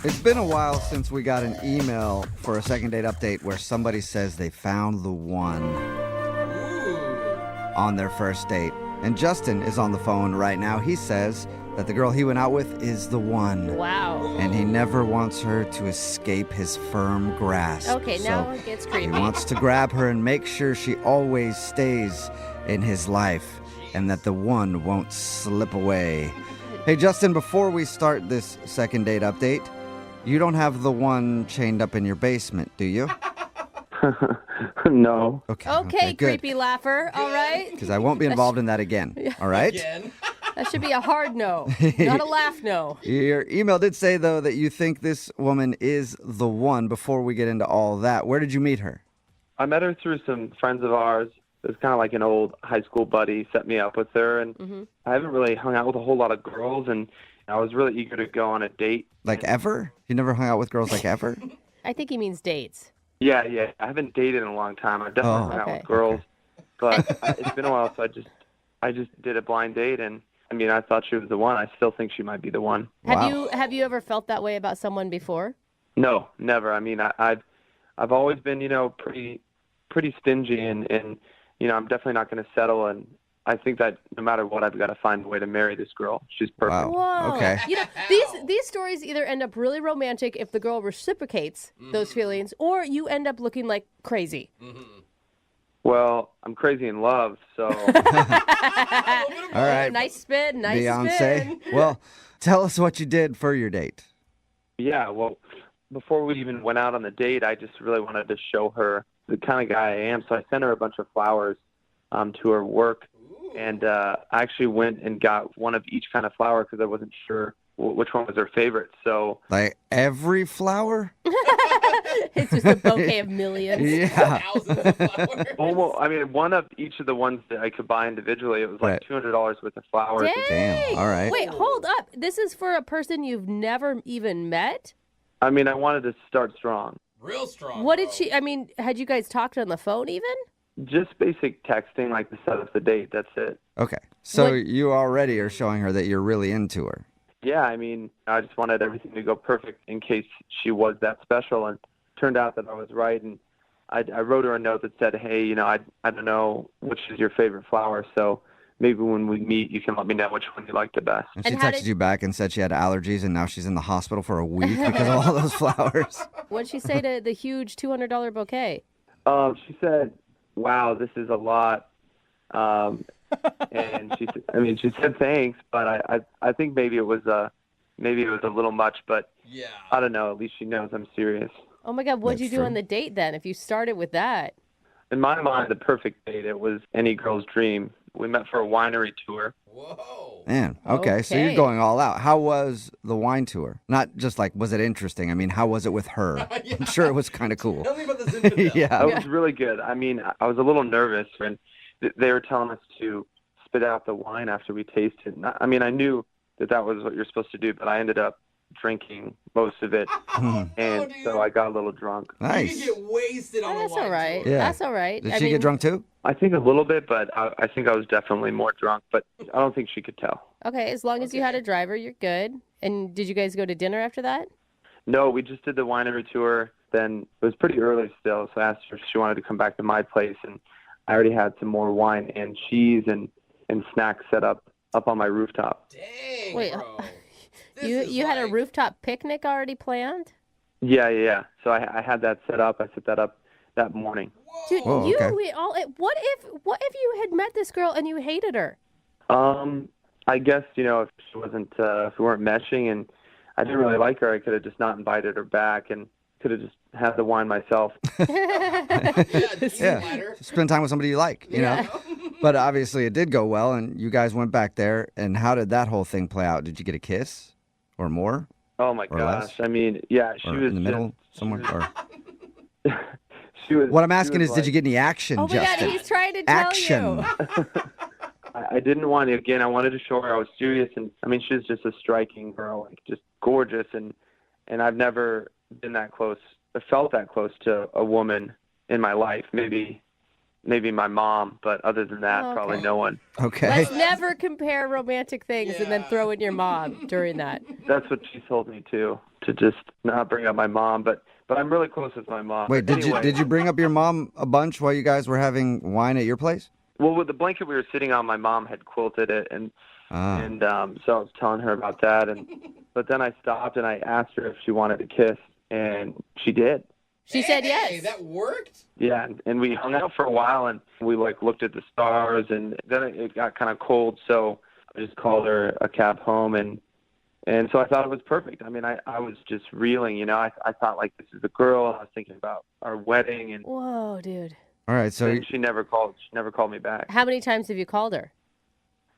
It's been a while since we got an email for a second date update where somebody says they found the one on their first date. And Justin is on the phone right now. He says that the girl he went out with is the one. Wow. And he never wants her to escape his firm grasp. Okay, now it gets He creepy. wants to grab her and make sure she always stays in his life and that the one won't slip away. Hey, Justin, before we start this second date update, you don't have the one chained up in your basement, do you? No. Okay, good. creepy laugher. All right. Because I won't be involved in that again. All right? Again. That should be a hard no, not a laugh no. Your email did say, though, that you think this woman is the one. Before we get into all that, where did you meet her? I met her through some friends of ours. It was kind of like an old high school buddy set me up with her, and I haven't really hung out with a whole lot of girls, and I was really eager to go on a date. Like ever? You never hung out with girls like ever? I think he means dates. Yeah. I haven't dated in a long time. I've definitely hung out with girls, but it's been a while, so I just did a blind date, and I mean, I thought she was the one. I still think she might be the one. Have you ever felt that way about someone before? No, never. I mean, I've always been, pretty stingy, and I'm definitely not going to settle. And I think that no matter what, I've got to find a way to marry this girl. She's perfect. Whoa. Okay. These stories either end up really romantic if the girl reciprocates those feelings, or you end up looking like crazy. Well, I'm crazy in love, so. All right. Nice spin. Beyonce. Spin. Well, tell us what you did for your date. Yeah, well, before we even went out on the date, I just really wanted to show her the kind of guy I am. So I sent her a bunch of flowers to her work. And I actually went and got one of each kind of flower because I wasn't sure which one was her favorite. So, like every flower? It's just a bouquet of millions. Yeah. Thousands of flowers. almost, I mean, one of each of the ones that I could buy individually, it was like $200 worth of flowers. Damn. All right. Wait, hold up. This is for a person you've never even met? I mean, I wanted to start strong. Real strong. What did she, had you guys talked on the phone even? Just basic texting, like to set up the date. That's it. Okay. So you already are showing her that you're really into her. Yeah, I mean, I just wanted everything to go perfect in case she was that special, and turned out that I was right. And I wrote her a note that said, hey, I don't know which is your favorite flower, so maybe when we meet, you can let me know which one you like the best. And she texted you back and said she had allergies, and now she's in the hospital for a week because of all those flowers. What'd she say to the huge $200 bouquet? She said, wow, this is a lot. And she said thanks, but I think maybe it was a little much, but yeah, I don't know. At least she knows I'm serious. Oh my God, what'd you do on the date then? If you started with that, In my mind, the perfect date, it was any girl's dream. We met for a winery tour. Whoa. Man, okay, so you're going all out. How was the wine tour? Not just like, was it interesting? I mean, how was it with her? Yeah. I'm sure it was kind of cool. Tell me about this infidel. Yeah. It was really good. I mean, I was a little nervous, and they were telling us to spit out the wine after we tasted. I mean, I knew that was what you're supposed to do, but I ended up drinking most of it, and so I got a little drunk. Nice. You can get wasted on that's a wine all right. tour. Yeah. That's all right. Did she get drunk too? I think a little bit, but I think I was definitely more drunk, but I don't think she could tell. Okay, as long as you had a driver, you're good. And did you guys go to dinner after that? No, we just did the winery tour. Then it was pretty early still, so I asked her if she wanted to come back to my place, and I already had some more wine and cheese and snacks set up on my rooftop. Dang, Wait, bro. you had a rooftop picnic already planned? Yeah. So I had that set up. I set that up that morning. Dude, Whoa, what if you had met this girl and you hated her? I guess, if she wasn't, if we weren't meshing and I didn't really like her, I could have just not invited her back and could have just had the wine myself. Yeah, spend time with somebody you like, you know. But obviously it did go well, and you guys went back there. And how did that whole thing play out? Did you get a kiss or more? Oh, my or gosh. less? I mean, yeah, she Or was in the middle somewhere? Or... She was, what I'm asking is, like, did you get any action, Oh my Justin? God, he's trying to tell Action. you. I didn't want to. Again, I wanted to show her I was serious, and I mean, she's just a striking girl, like just gorgeous, and I've never been that close, felt that close to a woman in my life. Maybe my mom, but other than that, probably no one. Okay. Let's never compare romantic things and then throw in your mom during that. That's what she told me to just not bring up my mom, but I'm really close with my mom. Wait, Anyway, did you bring up your mom a bunch while you guys were having wine at your place? Well, with the blanket we were sitting on, my mom had quilted it, and so I was telling her about that, but then I stopped and I asked her if she wanted to kiss, and she did. She said yes. Hey, that worked? Yeah, and we hung out for a while, and we looked at the stars, and then it got kind of cold, so I just called her a cab home, and so I thought it was perfect. I mean, I was just reeling, I thought, like, this is the girl. I was thinking about our wedding, and Whoa, dude. All right, so she never called. She never called me back. How many times have you called her?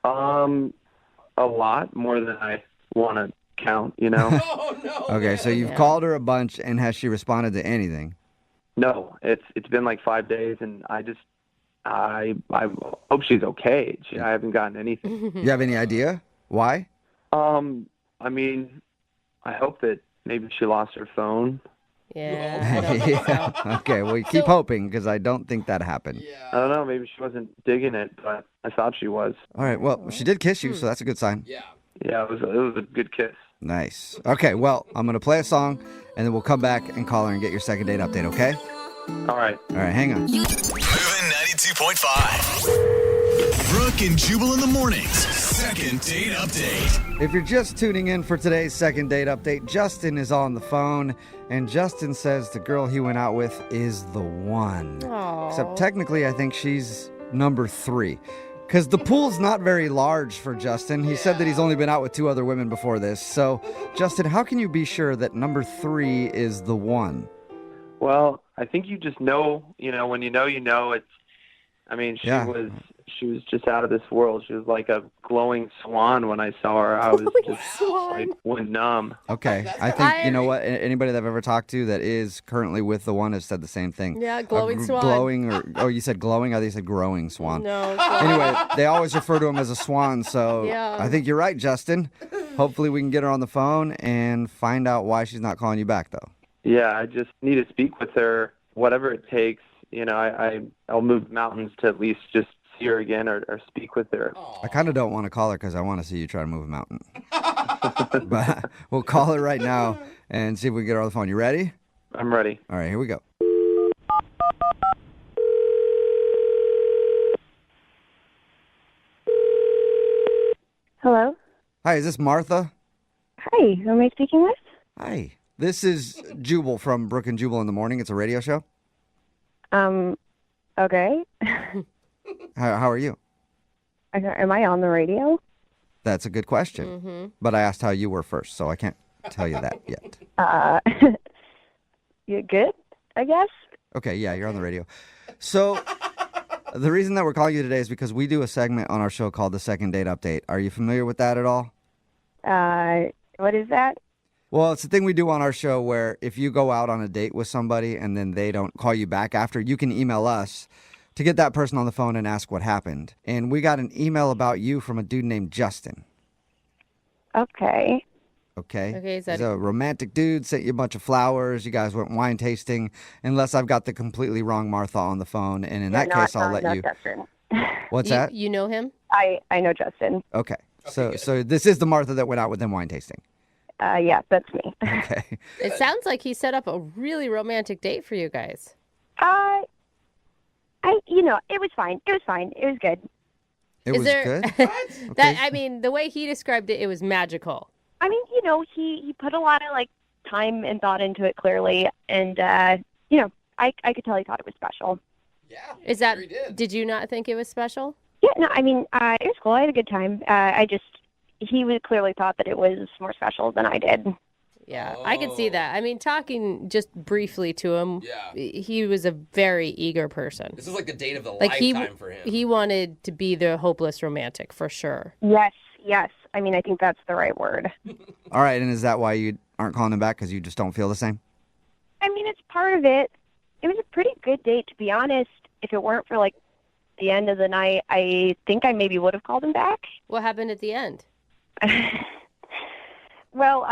A lot more than I want to count. Oh no. okay, so you've called her a bunch, and has she responded to anything? No, it's been like 5 days, and I hope she's okay. I haven't gotten anything. You have any idea why? I mean, I hope that maybe she lost her phone. Yeah, I don't think so. Okay, well, keep hoping because I don't think that happened. I don't know. Maybe she wasn't digging it, but I thought she was. All right, well, she did kiss you, so that's a good sign. Yeah. Yeah, it was a good kiss. Nice. Okay, well, I'm going to play a song, and then we'll come back and call her and get your second date update, okay? All right. All right, hang on. Moving 92.5. Brooke and Jubal in the mornings. Second date update. If you're just tuning in for today's second date update, Justin is on the phone, and Justin says the girl he went out with is the one. Aww. Except technically, I think she's number 3. Because the pool's not very large for Justin. He said that he's only been out with 2 other women before this. So, Justin, how can you be sure that number 3 is the one? Well, I think you just know, when you know, it's, I mean, she was just out of this world. She was like a glowing swan when I saw her. I was just like went numb. Okay. I think, you know what? Anybody that I've ever talked to that is currently with the one has said the same thing. Yeah, glowing swan. Glowing you said glowing? I think you said growing swan. No. Anyway, they always refer to him as a swan, so Yeah. I think you're right, Justin. Hopefully we can get her on the phone and find out why she's not calling you back, though. Yeah, I just need to speak with her, whatever it takes. I'll move mountains to at least just see her again or speak with her. I kind of don't want to call her because I want to see you try to move a mountain. But we'll call her right now and see if we can get her on the phone. You ready? I'm ready. All right, here we go. Hello? Hi, is this Martha? Hi, who am I speaking with? Hi. This is Jubal from Brooke and Jubal in the Morning. It's a radio show. Okay. How are you? Am I on the radio? That's a good question. Mm-hmm. But I asked how you were first, so I can't tell you that yet. You good, I guess? Okay, yeah, you're on the radio. So the reason that we're calling you today is because we do a segment on our show called the Second Date Update. Are you familiar with that at all? What is that? Well, it's the thing we do on our show where if you go out on a date with somebody and then they don't call you back after, you can email us to get that person on the phone and ask what happened. And we got an email about you from a dude named Justin. Okay. Okay, he's a romantic dude, sent you a bunch of flowers. You guys went wine tasting, unless I've got the completely wrong Martha on the phone. And in that case, I'll let you. Justin. What's that? You know him? I know Justin. Okay. So this is the Martha that went out with him wine tasting. Yeah, that's me. Okay. It sounds like he set up a really romantic date for you guys. It was fine. It was fine. It was good. It was good? I mean, the way he described it, it was magical. I mean, he put a lot of time and thought into it clearly, and I could tell he thought it was special. Yeah. Did you not think it was special? Yeah, no, I mean, it was cool. I had a good time. He would clearly thought that it was more special than I did. Yeah, I could see that. I mean, talking just briefly to him, he was a very eager person. This is like the date of the lifetime for him. He wanted to be the hopeless romantic, for sure. Yes. I mean, I think that's the right word. All right, and is that why you aren't calling him back, because you just don't feel the same? I mean, it's part of it. It was a pretty good date, to be honest. If it weren't for, the end of the night, I think I maybe would have called him back. What happened at the end? Well,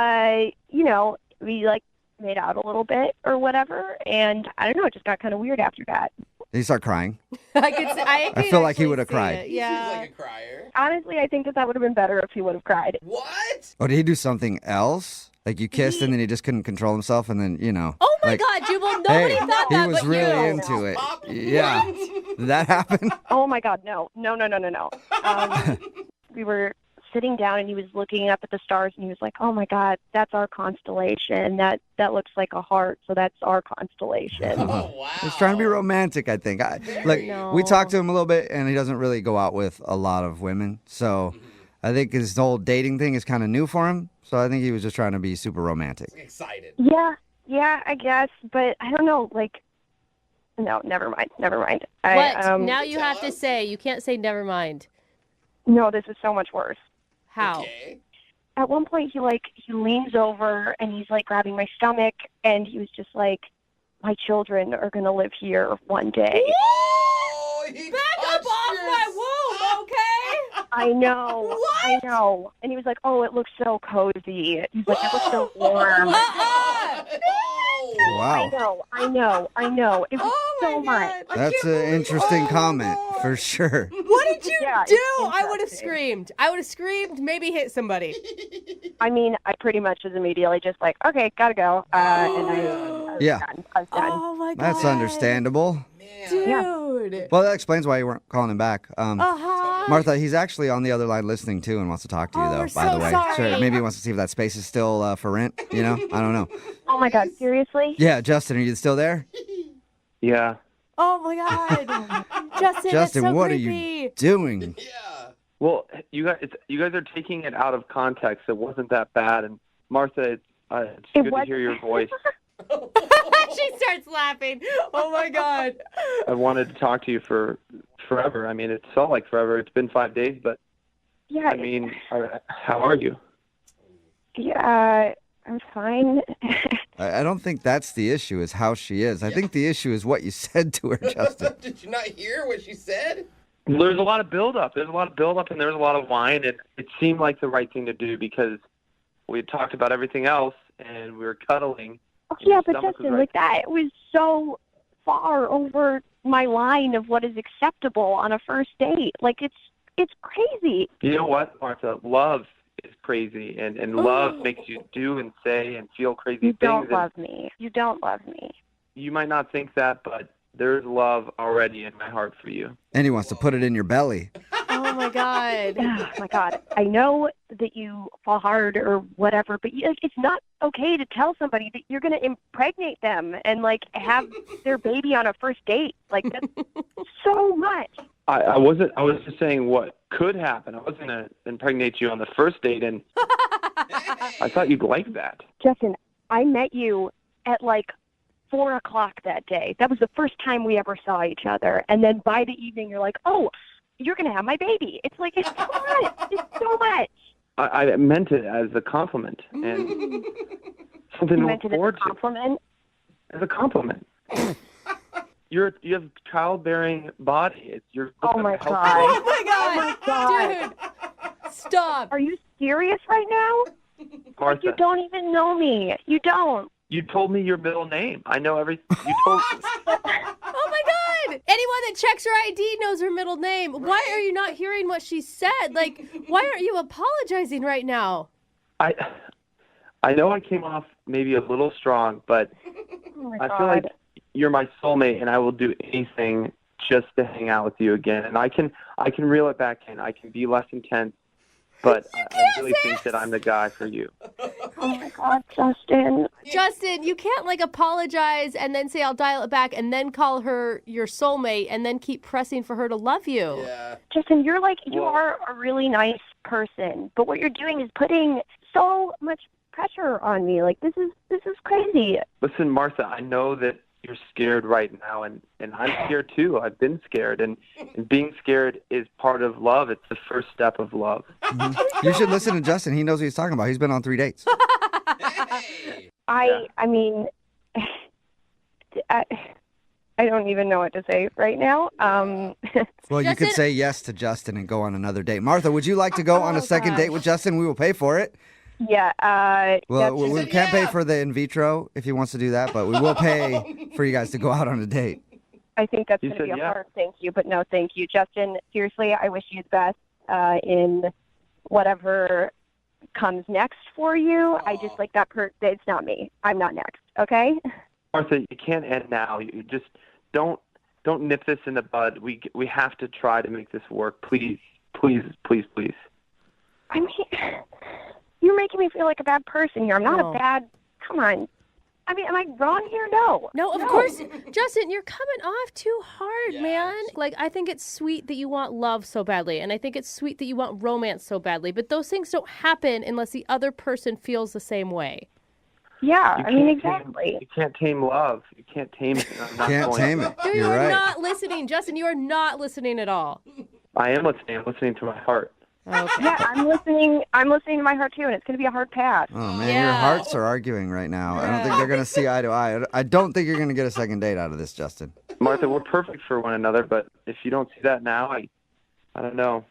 we made out a little bit or whatever, and I don't know, it just got kind of weird after that. Did he start crying? I feel like he would have cried. Yeah. He seems like a crier. Honestly, I think that would have been better if he would have cried. What? Oh, did he do something else? Like you kissed and then he just couldn't control himself and then, Oh my God, Jubal, nobody thought that he was but really you. into it. Yeah. Did that happen? Oh my God, no. We were sitting down and he was looking up at the stars and he was like, oh my God, that's our constellation. That looks like a heart, so that's our constellation. Oh, wow. He's trying to be romantic, I think. We talked to him a little bit and he doesn't really go out with a lot of women. So I think his whole dating thing is kind of new for him. So I think he was just trying to be super romantic. Excited. Yeah, I guess. But I don't know, no, never mind. What? Now you have to say, you can't say never mind. No, this is so much worse. How? Okay. At one point, he leans over and he's grabbing my stomach, and he was just like, "My children are gonna live here one day." Whoa! Back up off my womb, okay? I know. What? I know. And he was like, "Oh, it looks so cozy." He's like, "It looks so warm." wow. I know. It was so much. That's an interesting comment for sure. What did you do? It's I would have screamed. Maybe hit somebody. I mean, I pretty much was immediately just like, okay, gotta go. And I was done. I was done. Oh my God. That's understandable. Dude. Well, that explains why you weren't calling him back. Uh-huh. Martha, he's actually on the other line listening too and wants to talk to you, though, we're by so the way. sorry. Sure, maybe he wants to see if that space is still for rent, I don't know. Oh my God, seriously? Yeah, Justin, are you still there? Yeah. Oh my God. Justin, that's so what creepy. are you doing? Well, you guys are taking it out of context. It wasn't that bad. And Martha, it's good to hear your voice. She starts laughing. Oh my God. I wanted to talk to you for forever. I mean, it felt like forever. It's been 5 days, but Yeah. I mean, how are you? Yeah, I'm fine. I don't think that's the issue, is how she is. I think the issue is what you said to her, Justin. Did you not hear what she said? There's a lot of buildup. There's a lot of buildup, and there's a lot of wine, and it seemed like the right thing to do because we had talked about everything else, and we were cuddling. Yeah, but Justin, like that was so far over my line of what is acceptable on a first date. Like it's crazy. You know what, Martha? Love is crazy, and love makes you do and say and feel crazy things. You don't love me. You don't love me. You might not think that, but there's love already in my heart for you. And he wants to put it in your belly. Oh my God. Oh my God. I know that you fall hard or whatever, but it's not okay to tell somebody that you're going to impregnate them and like have their baby on a first date. Like that's so much. I was just saying what could happen. I was going to impregnate you on the first date, and I thought you'd like that. Justin, I met you at like 4 o'clock that day. That was the first time we ever saw each other. And then by the evening, you're like, oh, you're going to have my baby. It's like, it's so much. It's so much. I meant it as a compliment and something to look forward to. Compliment? As a compliment. You have childbearing body. Oh my God. Oh my God. Oh my God. Dude. Stop. Are you serious right now? Martha, You don't even know me. You don't. you told me your middle name. I know everything. You told me. Oh my God. Anyone that checks her ID knows her middle name. Why are you not hearing what she said? Like, why aren't you apologizing right now? I know I came off maybe a little strong, but I feel like you're my soulmate, and I will do anything just to hang out with you again. And I can reel it back in. I can be less intense, but I really think that I'm the guy for you. Oh my God, Justin. Justin, you can't like apologize and then say I'll dial it back and then call her your soulmate and then keep pressing for her to love you. Yeah. Justin, you are a really nice person, but what you're doing is putting so much pressure on me. Like this is crazy. Listen, Martha, I know that you're scared right now, and I'm scared too. I've been scared, and being scared is part of love. It's the first step of love. Mm-hmm. You should listen to Justin. He knows what he's talking about. He's been on 3 dates. I mean, I don't even know what to say right now. Well, you could say yes to Justin and go on another date. Martha, would you like to go on a second date with Justin? We will pay for it. Yeah. Well, we can't pay for the in vitro if he wants to do that, but we will pay for you guys to go out on a date. I think that's going to be a hard thank you, but no thank you. Justin, seriously, I wish you the best in whatever comes next for you. I just like that it's not me. I'm not next, okay? Martha, you can't end now. You just don't nip this in the bud. We have to try to make this work. Please, please, please, please. I mean, you're making me feel like a bad person here. I'm not a bad. Come on. I mean, am I wrong here? No. No, of course. Justin, you're coming off too hard, man. Like, I think it's sweet that you want love so badly, and I think it's sweet that you want romance so badly, but those things don't happen unless the other person feels the same way. Yeah, I mean, exactly. You can't tame love. You can't tame it. Can't tame it. Dude, You're right. not listening. Justin, you are not listening at all. I am listening. I'm listening to my heart. Okay. Yeah, I'm listening to my heart too, and it's going to be a hard pass. Oh, man, your hearts are arguing right now. I don't think they're going to see eye to eye. I don't think you're going to get a second date out of this, Justin. Martha, we're perfect for one another, but if you don't see that now, I don't know.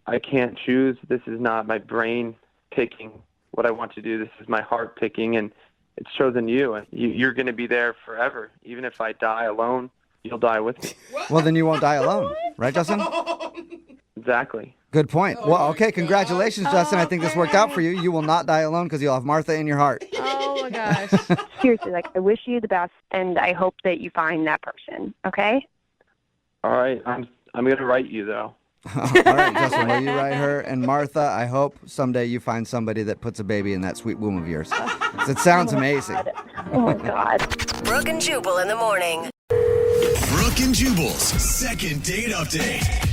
I can't choose. This is not my brain picking what I want to do. This is my heart picking, and it's chosen you, and you're going to be there forever. Even if I die alone, you'll die with me. Well, then you won't die alone, right, Justin? Exactly. Good point. Well, okay, congratulations, Justin. I think this worked out for you. You will not die alone because you'll have Martha in your heart. Oh my gosh. Seriously, like, I wish you the best, and I hope that you find that person, okay? All right. I'm going to write you, though. All right, Justin, will you write her? And Martha, I hope someday you find somebody that puts a baby in that sweet womb of yours. It sounds amazing. Oh, my God. Brooke and Jubal in the morning. Brooke and Jubal's second date update.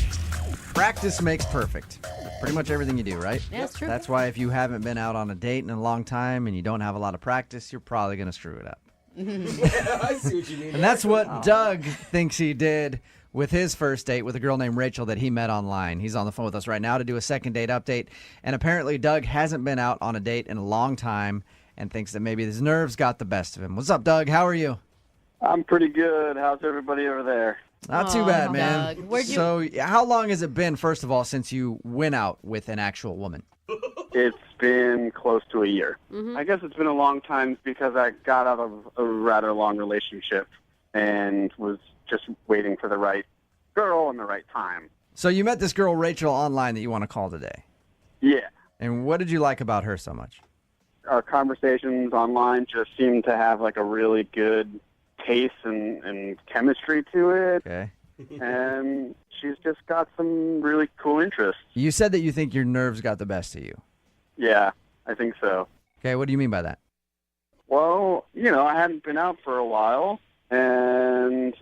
Practice makes perfect. Pretty much everything you do, right? Yeah, it's true. That's why if you haven't been out on a date in a long time and you don't have a lot of practice, you're probably going to screw it up. I see what you mean. And that's what Doug thinks he did with his first date with a girl named Rachel that he met online. He's on the phone with us right now to do a second date update. And apparently Doug hasn't been out on a date in a long time and thinks that maybe his nerves got the best of him. What's up, Doug? How are you? I'm pretty good. How's everybody over there? Not too bad, man. Doug. Where'd you- So how long has it been, first of all, since you went out with an actual woman? It's been close to a year. I guess it's been a long time because I got out of a rather long relationship and was just waiting for the right girl and the right time. So you met this girl, Rachel, online that you want to call today. Yeah. And what did you like about her so much? Our conversations online just seemed to have like a really good taste and chemistry to it. Okay. And she's just got some really cool interests. You said that you think your nerves got the best of you. Yeah, I think so. Okay, what do you mean by that? Well, I hadn't been out for a while, and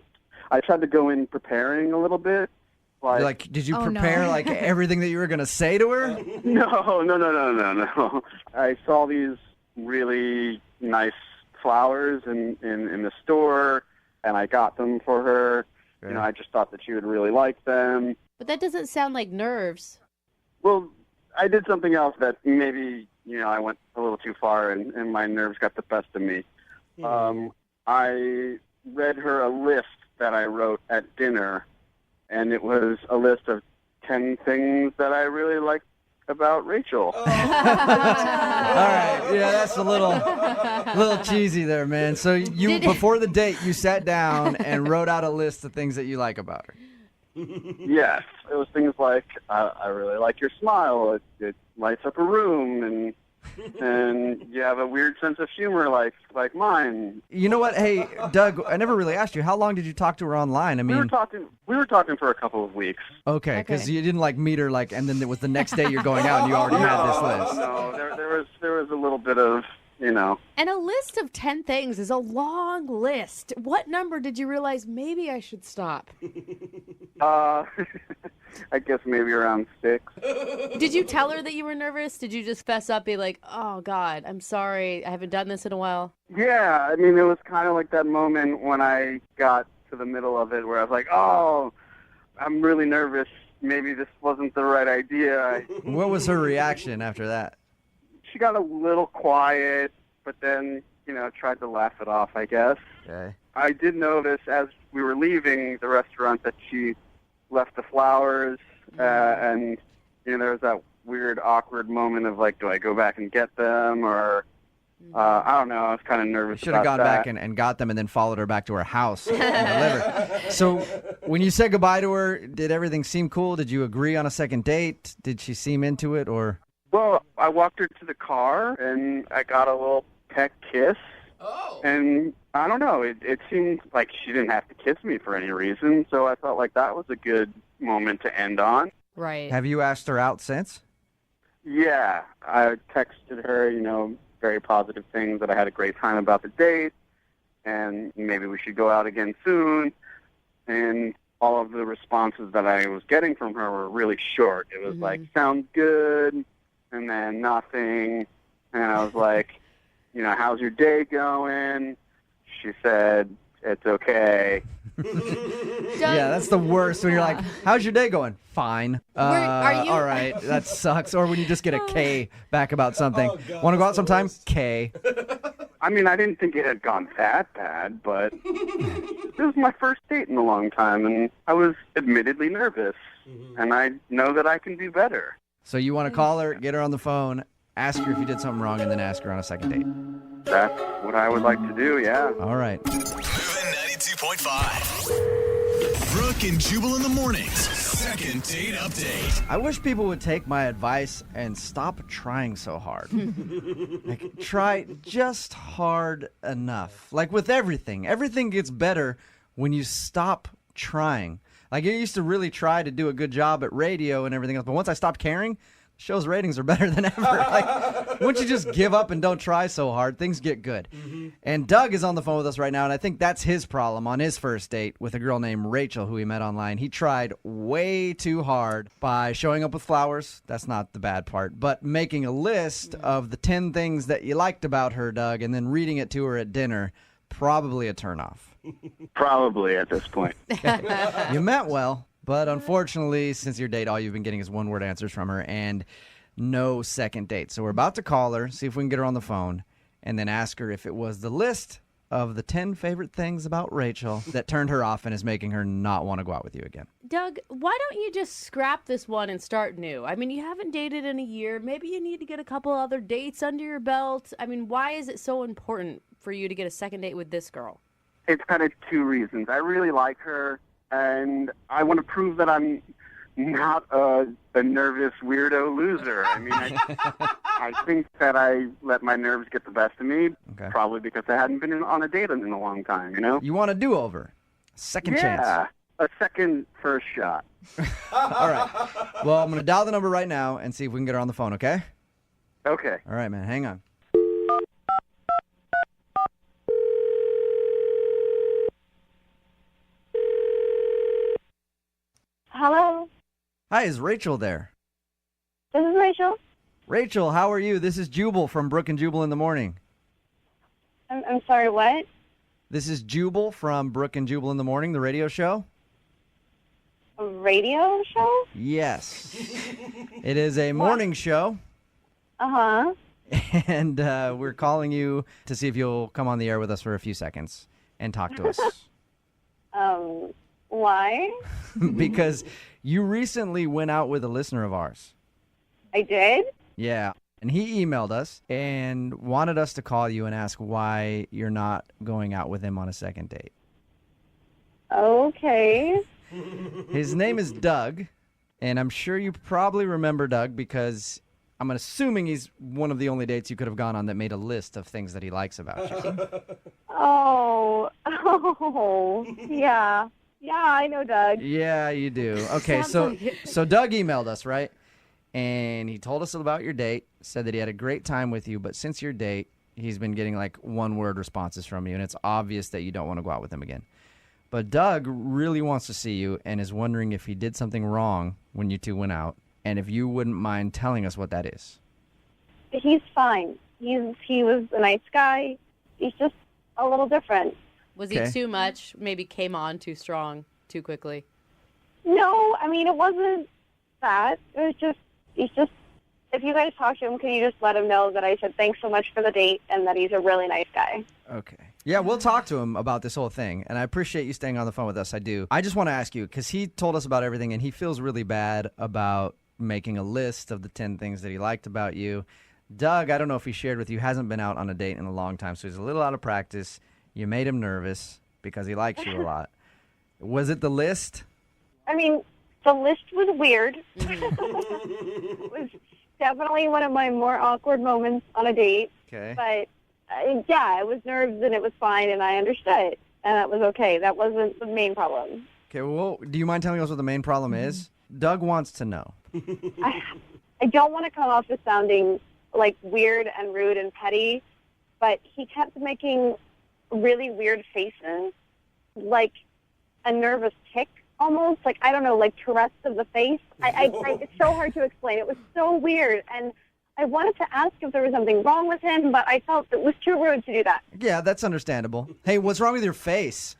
I tried to go in preparing a little bit. Like, did you prepare like everything that you were going to say to her? No. I saw these really nice flowers in the store, and I got them for her. Okay. I just thought that she would really like them. But that doesn't sound like nerves. Well, I did something else that maybe, I went a little too far and my nerves got the best of me. I read her a list that I wrote at dinner, and it was a list of 10 things that I really liked about Rachel. All right, yeah, that's a little cheesy there, man. So before the date, you sat down and wrote out a list of things that you like about her. Yes, it was things like I really like your smile. It lights up a room, and you have a weird sense of humor like mine. You know what? Hey, Doug, I never really asked you. How long did you talk to her online? I mean, we were talking for a couple of weeks. Okay, because you didn't meet her and then it was the next day you're going out and you already had this list. No, there was a little bit of. And a list of 10 things is a long list. What number did you realize maybe I should stop? I guess maybe around 6. Did you tell her that you were nervous? Did you just fess up, be like, oh, God, I'm sorry. I haven't done this in a while? Yeah, I mean, it was kind of like that moment when I got to the middle of it where I was like, oh, I'm really nervous. Maybe this wasn't the right idea. What was her reaction after that? She got a little quiet, but then, tried to laugh it off, I guess. Okay. I did notice as we were leaving the restaurant that she left the flowers, and, there was that weird, awkward moment of, do I go back and get them, or, I don't know, I was kind of nervous. You should have gone back and got them and then followed her back to her house and delivered. So when you said goodbye to her, did everything seem cool? Did you agree on a second date? Did she seem into it, or... Well, I walked her to the car, and I got a little peck kiss. Oh. And I don't know, it seemed like she didn't have to kiss me for any reason, so I felt like that was a good moment to end on. Right. Have you asked her out since? Yeah, I texted her, very positive things, that I had a great time about the date, and maybe we should go out again soon. And all of the responses that I was getting from her were really short. It was like, sounds good, and then nothing. And I was like, how's your day going? She said, it's okay. Yeah, that's the worst when you're like, how's your day going? Fine. Are you... All right, that sucks. Or when you just get a K back about something. Want to go out sometime? K. I mean, I didn't think it had gone that bad, but it was my first date in a long time, and I was admittedly nervous, and I know that I can do better. So you want to call her, get her on the phone, ask her if you did something wrong, and then ask her on a second date. That's what I would like to do, yeah. All right. Moving 92.5. Brooke and Jubal in the mornings. Second date update. I wish people would take my advice and stop trying so hard. Like, try just hard enough. Like with everything. Everything gets better when you stop trying. Like, I used to really try to do a good job at radio and everything else, but once I stopped caring, the show's ratings are better than ever. Like, once you just give up and don't try so hard, things get good. And Doug is on the phone with us right now, and I think that's his problem on his first date with a girl named Rachel who he met online. He tried way too hard by showing up with flowers. That's not the bad part. But making a list of the 10 things that you liked about her, Doug, and then reading it to her at dinner, probably a turnoff. Probably at this point. You meant well, but unfortunately, since your date, all you've been getting is one-word answers from her and no second date. So we're about to call her, see if we can get her on the phone, and then ask her if it was the list of the 10 favorite things about Rachel that turned her off and is making her not want to go out with you again. Doug, why don't you just scrap this one and start new? I mean, you haven't dated in a year. Maybe you need to get a couple other dates under your belt. I mean, why is it so important for you to get a second date with this girl? It's kind of two reasons. I really like her, and I want to prove that I'm not a nervous weirdo loser. I mean, I think that I let my nerves get the best of me, probably because I hadn't been on a date in a long time, you know? You want a do-over, second chance. Yeah, a second first shot. All right. Well, I'm going to dial the number right now and see if we can get her on the phone, okay? Okay. All right, man. Hang on. Hello, Hi, is Rachel there? this is Rachel. Rachel, how are you? This is Jubal from Brooke and Jubal in the morning. I'm sorry, what? This is Jubal from Brooke and Jubal in the morning, the radio show. A radio show? Yes. It is a morning show, Uh-huh. and we're calling you to see if you'll come on the air with us for a few seconds and talk to us. Why? Because you recently went out with a listener of ours. I did? Yeah. And he emailed us and wanted us to call you and ask why you're not going out with him on a second date. Okay. His name is Doug, and I'm sure you probably remember Doug because I'm assuming he's one of the only dates you could have gone on that made a list of things that he likes about you. Oh, yeah. Yeah, I know Doug. Yeah, you do. Okay, so Doug emailed us, right? And he told us about your date, said that he had a great time with you, but since your date, he's been getting like one-word responses from you, and it's obvious that you don't want to go out with him again. But Doug really wants to see you and is wondering if he did something wrong when you two went out, and if you wouldn't mind telling us what that is. He's fine. He was a nice guy. He's just a little different. Was he too much? Maybe came on too strong, too quickly? No, I mean, it wasn't that. It was just, if you guys talk to him, can you just let him know that I said thanks so much for the date and that he's a really nice guy? Okay. Yeah, we'll talk to him about this whole thing, and I appreciate you staying on the phone with us. I do. I just want to ask you, because he told us about everything, and he feels really bad about making a list of the 10 things that he liked about you. Doug, I don't know if he shared with you, hasn't been out on a date in a long time, so he's a little out of practice. You made him nervous because he likes you a lot. Was it the list? I mean, the list was weird. It was definitely one of my more awkward moments on a date. Okay. But, yeah, it was nerves and it was fine and I understood. And that was okay. That wasn't the main problem. Okay, well, do you mind telling us what the main problem is? Doug wants to know. I don't want to come off as sounding, like, weird and rude and petty, but he kept making really weird faces, like a nervous tick almost, like, I don't know, like Tourette's of the face. It's so hard to explain. It was so weird, and I wanted to ask if there was something wrong with him, but I felt it was too rude to do that. Yeah, that's understandable. Hey, what's wrong with your face?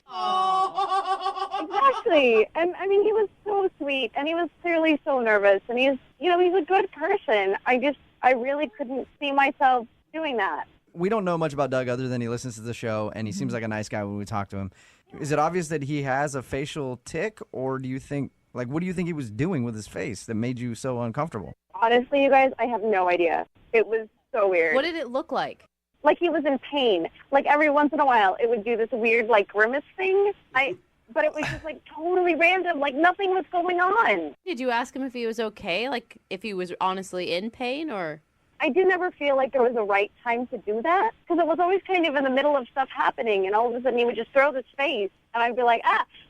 Exactly. And, I mean, he was so sweet, and he was clearly so nervous, and he's a good person. I really couldn't see myself doing that. We don't know much about Doug other than he listens to the show, and he seems like a nice guy when we talk to him. Is it obvious that he has a facial tick, or do you think, like, what do you think he was doing with his face that made you so uncomfortable? Honestly, you guys, I have no idea. It was so weird. What did it look like? Like he was in pain. Like every once in a while, it would do this weird, like, grimace thing. But it was just, like, totally random. Like, nothing was going on. Did you ask him if he was okay? Like, if he was honestly in pain, or? I did never feel like there was a right time to do that, because it was always kind of in the middle of stuff happening, and all of a sudden he would just throw this face, and I'd be like,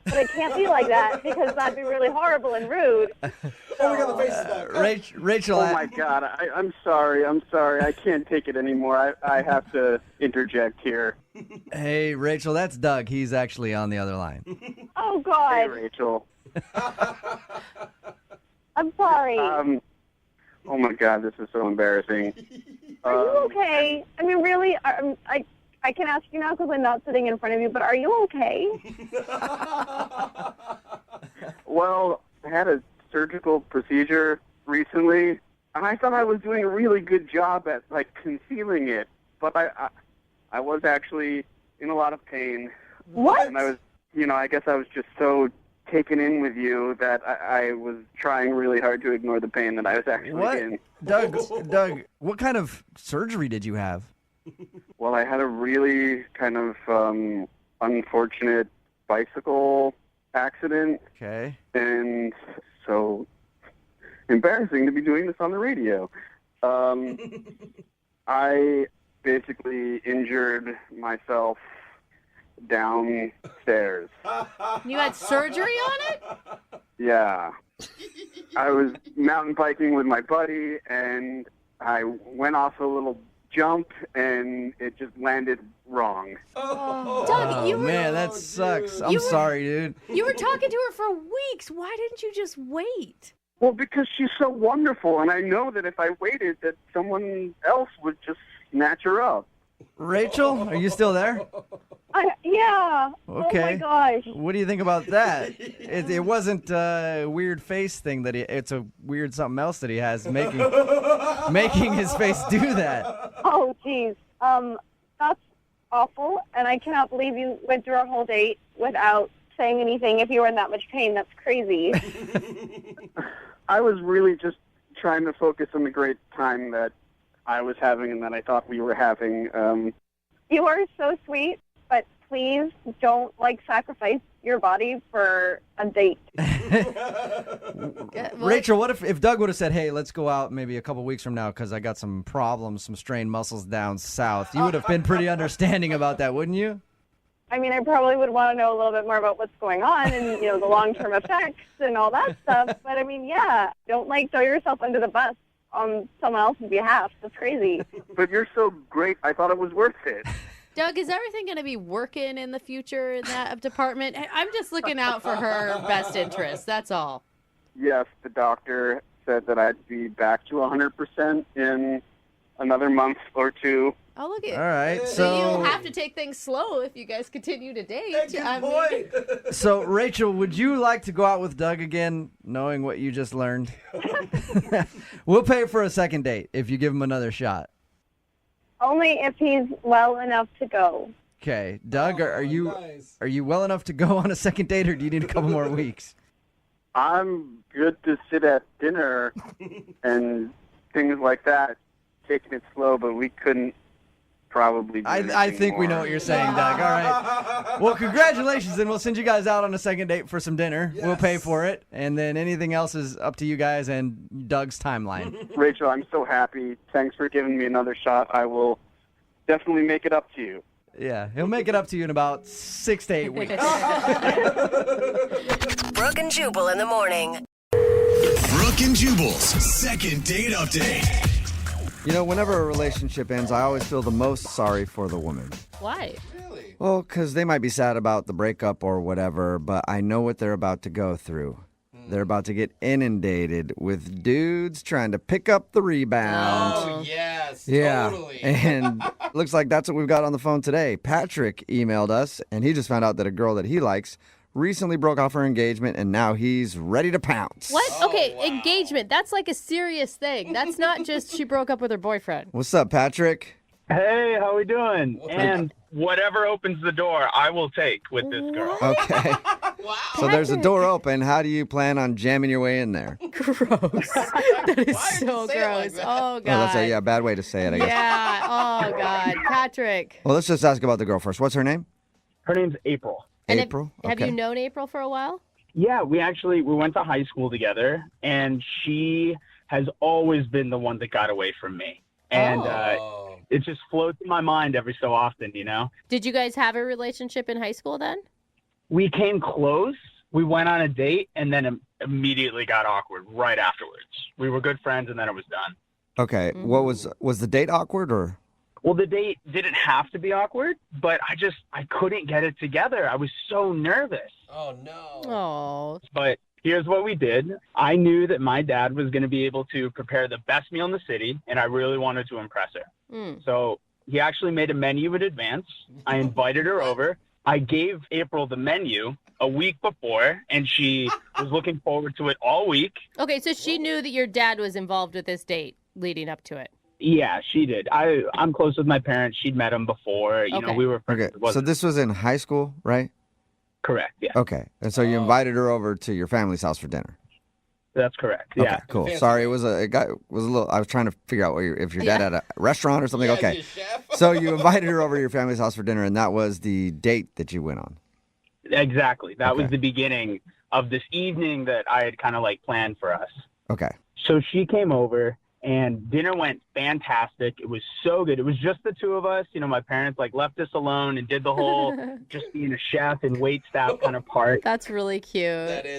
but I can't be like that, because that'd be really horrible and rude. Oh, we got the faces back. Rachel. Oh, my God. I'm sorry. I can't take it anymore. I have to interject here. Hey, Rachel, that's Doug. He's actually on the other line. Oh, God. Hey, Rachel. I'm sorry. Oh, my God. This is so embarrassing. Are you okay? I mean, really, I can ask you now because I'm not sitting in front of you, but are you okay? Well, I had a surgical procedure recently, and I thought I was doing a really good job at, like, concealing it, but I was actually in a lot of pain. What? And I was, I guess I was just so taken in with you that I was trying really hard to ignore the pain that I was actually in. Doug, what kind of surgery did you have? Well, I had a really kind of unfortunate bicycle accident. Okay. And so embarrassing to be doing this on the radio. I basically injured myself downstairs. You had surgery on it? Yeah. I was mountain biking with my buddy, and I went off a little jump, and it just landed wrong. Doug, you were... man, that sucks. I'm sorry, dude. You were talking to her for weeks. Why didn't you just wait? Well, because she's so wonderful, and I know that if I waited, that someone else would just snatch her up. Rachel, are you still there? Yeah. Okay. Oh, my gosh. What do you think about that? It wasn't a weird face thing it's a weird something else that he has making his face do that. Oh, geez. That's awful, and I cannot believe you went through our whole date without saying anything. If you were in that much pain, that's crazy. I was really just trying to focus on the great time that I was having and that I thought we were having. You are so sweet, but please don't, sacrifice your body for a date. Rachel, what if Doug would have said, hey, let's go out maybe a couple weeks from now because I got some problems, some strained muscles down south? You would have been pretty understanding about that, wouldn't you? I mean, I probably would want to know a little bit more about what's going on and, the long-term effects and all that stuff. But, I mean, yeah, don't, throw yourself under the bus on someone else's behalf. That's crazy. But you're so great. I thought it was worth it. Doug, is everything going to be working in the future in that department? I'm just looking out for her best interest. That's all. Yes, the doctor said that I'd be back to 100% in another month or two. Oh, look at all right. So you'll have to take things slow if you guys continue to date. So, Rachel, would you like to go out with Doug again, knowing what you just learned? We'll pay for a second date if you give him another shot. Only if he's well enough to go. Okay. Doug, are you well enough to go on a second date, or do you need a couple more weeks? I'm good to sit at dinner and things like that, taking it slow, but we couldn't probably do I think we know what you're saying, Doug. All right. Well, congratulations, and we'll send you guys out on a second date for some dinner. Yes. We'll pay for it, and then anything else is up to you guys and Doug's timeline. Rachel, I'm so happy. Thanks for giving me another shot. I will definitely make it up to you. Yeah, he'll make it up to you in about 6 to 8 weeks. Brooke and Jubal in the morning. Brooke and Jubal's second date update. Whenever a relationship ends, I always feel the most sorry for the woman. Why? Really? Well, because they might be sad about the breakup or whatever, but I know what they're about to go through. They're about to get inundated with dudes trying to pick up the rebound. Oh, yes, totally. And looks like that's what we've got on the phone today. Patrick emailed us, and he just found out that a girl that he likes recently broke off her engagement, and now he's ready to pounce. What? Okay, wow. Engagement. That's like a serious thing. That's not just she broke up with her boyfriend. What's up, Patrick? Hey, how we doing? And whatever opens the door, I will take with this girl. Okay. So there's a door open. How do you plan on jamming your way in there? Gross. That is so gross. Oh, God. Oh, that's a bad way to say it, I guess. Yeah. Oh, God. Patrick. Well, let's just ask about the girl first. What's her name? Her name's April. April? Have you known April for a while? Yeah, we went to high school together, and she has always been the one that got away from me. And it just floats in my mind every so often, you know? Did you guys have a relationship in high school then? We came close. We went on a date and then immediately got awkward right afterwards. We were good friends and then it was done. Okay. What was the date awkward or? Well, the date didn't have to be awkward, but I couldn't get it together. I was so nervous. Oh, no. Oh. But here's what we did. I knew that my dad was going to be able to prepare the best meal in the city, and I really wanted to impress her. So he actually made a menu in advance. I invited her over. I gave April the menu a week before, and she was looking forward to it all week. Okay, so she knew that your dad was involved with this date leading up to it. Yeah, she did. I'm close with my parents. She'd met him before. You know, we were friends. Okay. So this was in high school, right? Correct, yeah. Okay. And so you invited her over to your family's house for dinner. That's correct. Yeah. Okay, cool. Sorry, it was a little. I was trying to figure out if your dad had a restaurant or something. Yeah, okay. is he a chef? So you invited her over to your family's house for dinner, and that was the date that you went on. Exactly. That was the beginning of this evening that I had kind of like planned for us. Okay. So she came over, and dinner went fantastic. It was so good. It was just the two of us. You know, my parents like left us alone and did the whole just being a chef and wait staff kind of part. That's really cute.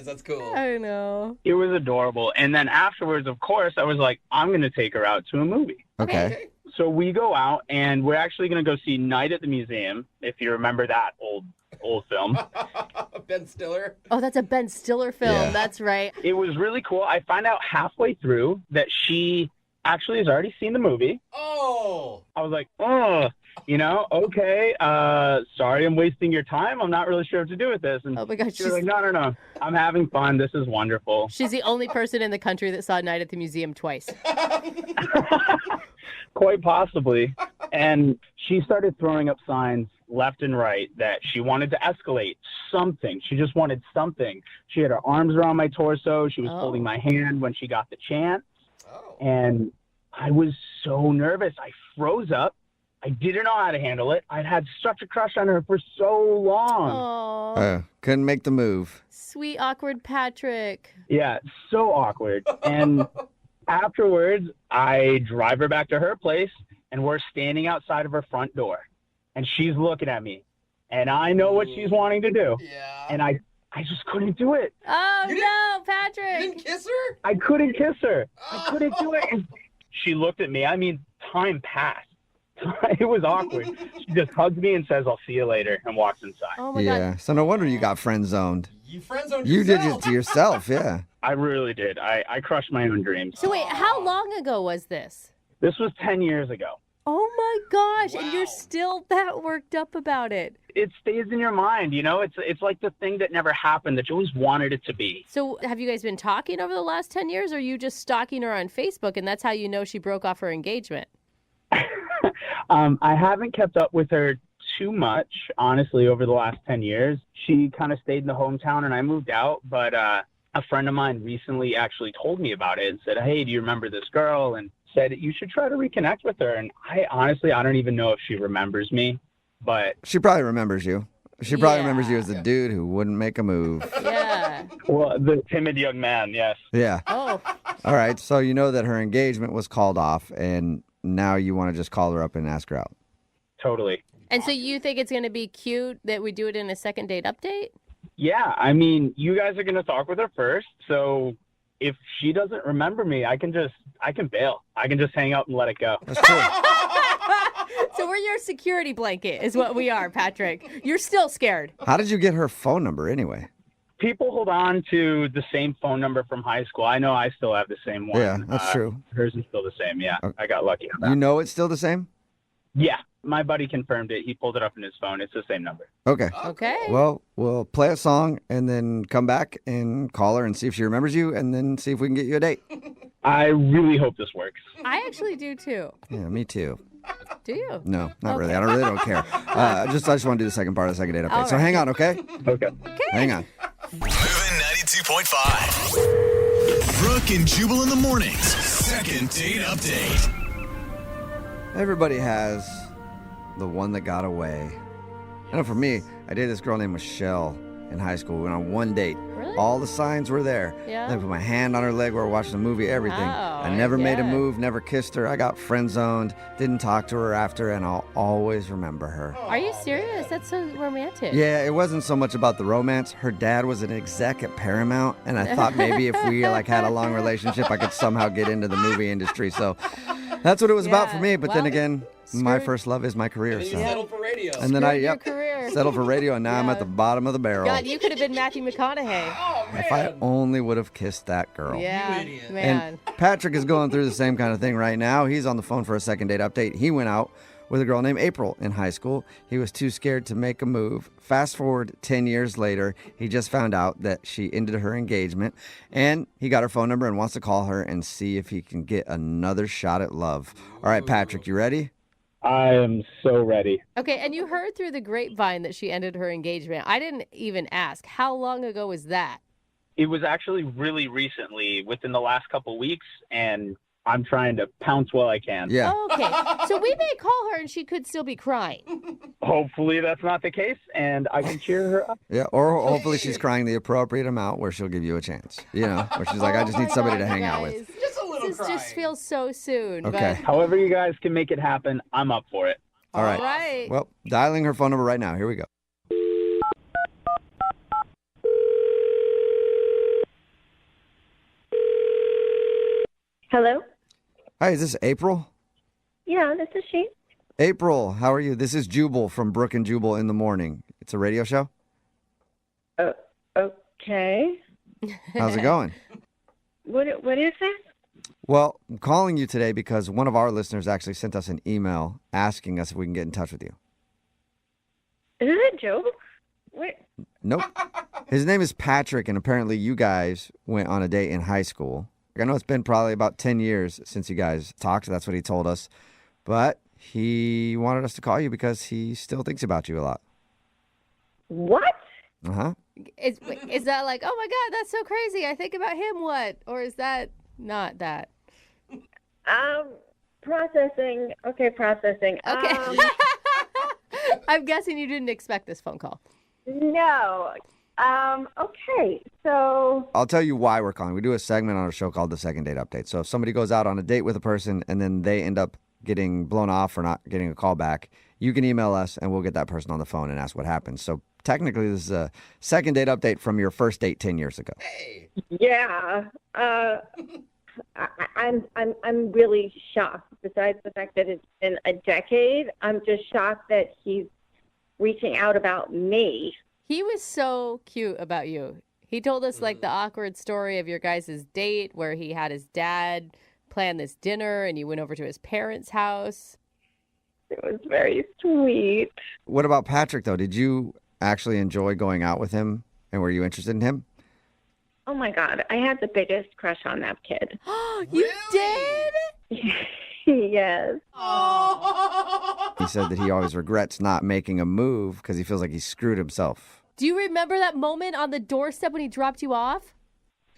That's cool. I know. It was adorable. And then afterwards, of course, I was like, I'm going to take her out to a movie. Okay. So we go out, and we're actually going to go see Night at the Museum, if you remember that old film. Ben Stiller. Oh, that's a Ben Stiller film. Yeah. That's right. It was really cool. I find out halfway through that she actually has already seen the movie. Oh. I was like, you know, okay. Sorry, I'm wasting your time. I'm not really sure what to do with this. And oh my gosh. she was like, no. I'm having fun. This is wonderful. She's the only person in the country that saw Night at the Museum twice. Quite possibly. And she started throwing up signs left and right that she wanted to escalate something. She just wanted something. She had her arms around my torso. She was holding my hand when she got the chance. And I was so nervous. I froze up. I didn't know how to handle it. I'd had such a crush on her for so long. Aww. Couldn't make the move. Sweet, awkward Patrick. Yeah, so awkward. And afterwards, I drive her back to her place, and we're standing outside of her front door. And she's looking at me. And I know what she's wanting to do. Yeah. And I just couldn't do it. Oh, no, Patrick. You didn't kiss her? I couldn't kiss her. I couldn't do it. And she looked at me. I mean, time passed. It was awkward. She just hugs me and says, I'll see you later, and walks inside. Oh, my Yeah. God. So no wonder you got friend zoned. You friend zoned You yourself. did it to yourself, yeah. I really did. I crushed my own dreams. So wait, how long ago was this? This was 10 years ago. Oh, my gosh. Wow. And you're still that worked up about it. It stays in your mind, you know? It's like the thing that never happened that you always wanted it to be. So have you guys been talking over the last 10 years, or are you just stalking her on Facebook, and that's how you know she broke off her engagement? I haven't kept up with her too much, honestly, over the last 10 years. She kind of stayed in the hometown and I moved out, but a friend of mine recently actually told me about it and said, hey, do you remember this girl? And said, you should try to reconnect with her. And I don't even know if she remembers me, but... She probably remembers you. She probably remembers you as the dude who wouldn't make a move. Yeah. Well, the timid young man, yes. Yeah. Oh. All right. So you know that her engagement was called off, and now you want to just call her up and ask her out. Totally. And so you think it's going to be cute that we do it in a second date update? Yeah, I mean, you guys are going to talk with her first, so if she doesn't remember me, I can bail. I can just hang out and let it go. That's true. So we're your security blanket is what we are, Patrick. You're still scared. How did you get her phone number anyway? People hold on to the same phone number from high school. I know I still have the same one. Yeah, that's true. Hers is still the same, yeah. Okay. I got lucky on that. You know it's still the same? Yeah, my buddy confirmed it. He pulled it up in his phone. It's the same number. Okay. Okay. Well, we'll play a song and then come back and call her and see if she remembers you and then see if we can get you a date. I really hope this works. I actually do too. Yeah, me too. Do you? No, not really. I really don't care. I just want to do the second part of the second date update. All So right. hang on, okay? Okay. Hang on. 92.5. Brooke and Jubal in the mornings. Second date update. Everybody has the one that got away. I know for me, I dated this girl named Michelle in high school. We went on one date. Really? All the signs were there. Yeah. I put my hand on her leg while we were watching the movie, everything. Wow, I never made a yeah. move, never kissed her. I got friend-zoned, didn't talk to her after, and I'll always remember her. Are you serious? That's so romantic. Yeah, it wasn't so much about the romance. Her dad was an exec at Paramount, and I thought maybe if we had a long relationship, I could somehow get into the movie industry. So that's what it was about for me. But then again, my first love is my career. And then So. you settled for radio. And then Your career. settled for radio, and now I'm at the bottom of the barrel. God, you could have been Matthew McConaughey. Oh, man. If I only would have kissed that girl. Yeah, You idiot. man. And Patrick is going through the same kind of thing right now. He's on the phone for a second date update. He went out with a girl named April in high school. He was too scared to make a move. Fast forward 10 years later, he just found out that she ended her engagement, and he got her phone number and wants to call her and see if he can get another shot at love. All right, Patrick, you ready? I am so ready. Okay, and you heard through the grapevine that she ended her engagement. I didn't even ask. How long ago was that? It was actually really recently, within the last couple weeks, and I'm trying to pounce while I can. Yeah. Okay, so we may call her and she could still be crying. Hopefully that's not the case, and I can cheer her up. Yeah, or hopefully she's crying the appropriate amount where she'll give you a chance. You know, where she's like, I just need somebody to hang out with. Just a little This crying. just feels so soon. Okay. However you guys can make it happen, I'm up for it. All right. Right. Well, dialing her phone number right now. Here we go. Hello? Hi, is this April? Yeah, this is she. April, how are you? This is Jubal from Brooke and Jubal in the morning. It's a radio show. Okay. How's it going? What is this? Well, I'm calling you today because one of our listeners actually sent us an email asking us if we can get in touch with you. Is it a joke? What? Nope. His name is Patrick, and apparently you guys went on a date in high school. I know it's been probably about 10 years since you guys talked. That's what he told us. But he wanted us to call you because he still thinks about you a lot. What? Uh-huh. Is that like, oh my God, that's so crazy. I think about him, what? Or is that not that? Processing. Okay, processing. Okay. I'm guessing you didn't expect this phone call. No. Okay, so... I'll tell you why we're calling. We do a segment on our show called The Second Date Update. So if somebody goes out on a date with a person and then they end up getting blown off or not getting a call back, you can email us and we'll get that person on the phone and ask what happened. So technically this is a second date update from your first date 10 years ago. Yeah. I'm really shocked. Besides the fact that it's been a decade, I'm just shocked that he's reaching out about me. He was so cute about you. He told us like the awkward story of your guys' date where he had his dad plan this dinner and you went over to his parents' house. It was very sweet. What about Patrick, though? Did you actually enjoy going out with him and were you interested in him? Oh my God, I had the biggest crush on that kid. You did? Yes. He said that he always regrets not making a move because he feels like he screwed himself. Do you remember that moment on the doorstep when he dropped you off?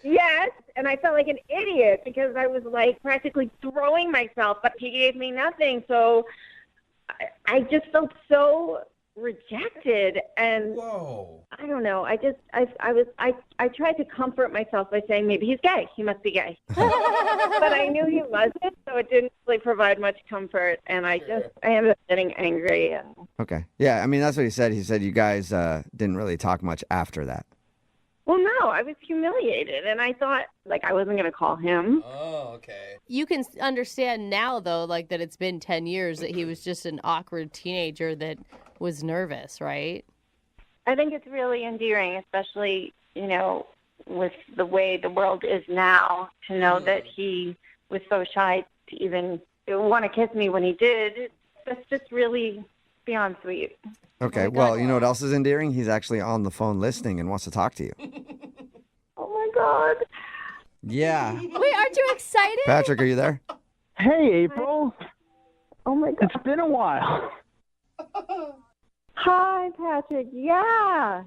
Yes, and I felt like an idiot because I was like practically throwing myself, but he gave me nothing. So I just felt so rejected, and I don't know. I tried to comfort myself by saying maybe he's gay. He must be gay, but I knew he wasn't, so it didn't really provide much comfort. And I ended up getting angry. And Okay. Yeah, I mean, that's what he said. He said you guys didn't really talk much after that. well, no, I was humiliated, and I thought like I wasn't going to call him. Oh, okay. You can understand now, though, like that it's been 10 years that he was just an awkward teenager that was nervous, right? I think it's really endearing, especially, you know, with the way the world is now, to know that he was so shy to even want to kiss me when he did. That's just really beyond sweet. Okay, well, you know what else is endearing? He's actually on the phone listening and wants to talk to you. Oh, my God. Yeah. Wait, aren't you excited? Patrick, are you there? Hey, April. Oh, my God. It's been a while. Hi, Patrick. Yeah.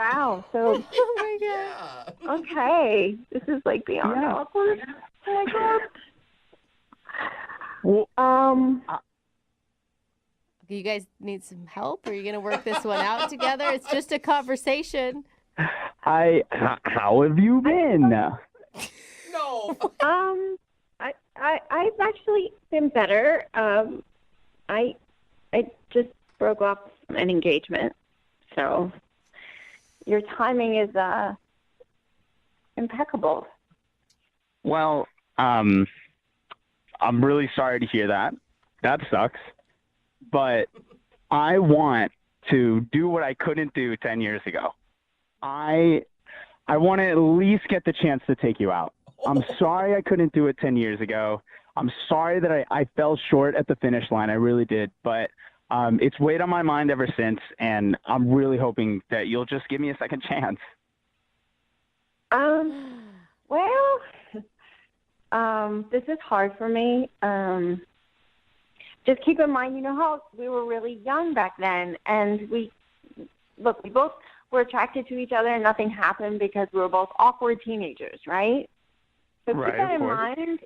Wow. So. Oh my God. Okay. This is like beyond awkward. Oh my God. Well, You guys need some help? Or are you going to work this one out together? It's just a conversation. how have you been? No. I've actually been better. I just broke off an engagement, so your timing is impeccable. Well, I'm really sorry to hear that. That sucks. But I want to do what I couldn't do 10 years ago. I want to at least get the chance to take you out. I'm sorry I couldn't do it 10 years ago. I'm sorry that I fell short at the finish line. I really did. But it's weighed on my mind ever since, and I'm really hoping that you'll just give me a second chance. Well, this is hard for me. Just keep in mind, you know how we were really young back then, and we both were attracted to each other, and nothing happened because we were both awkward teenagers, right? So keep that in mind.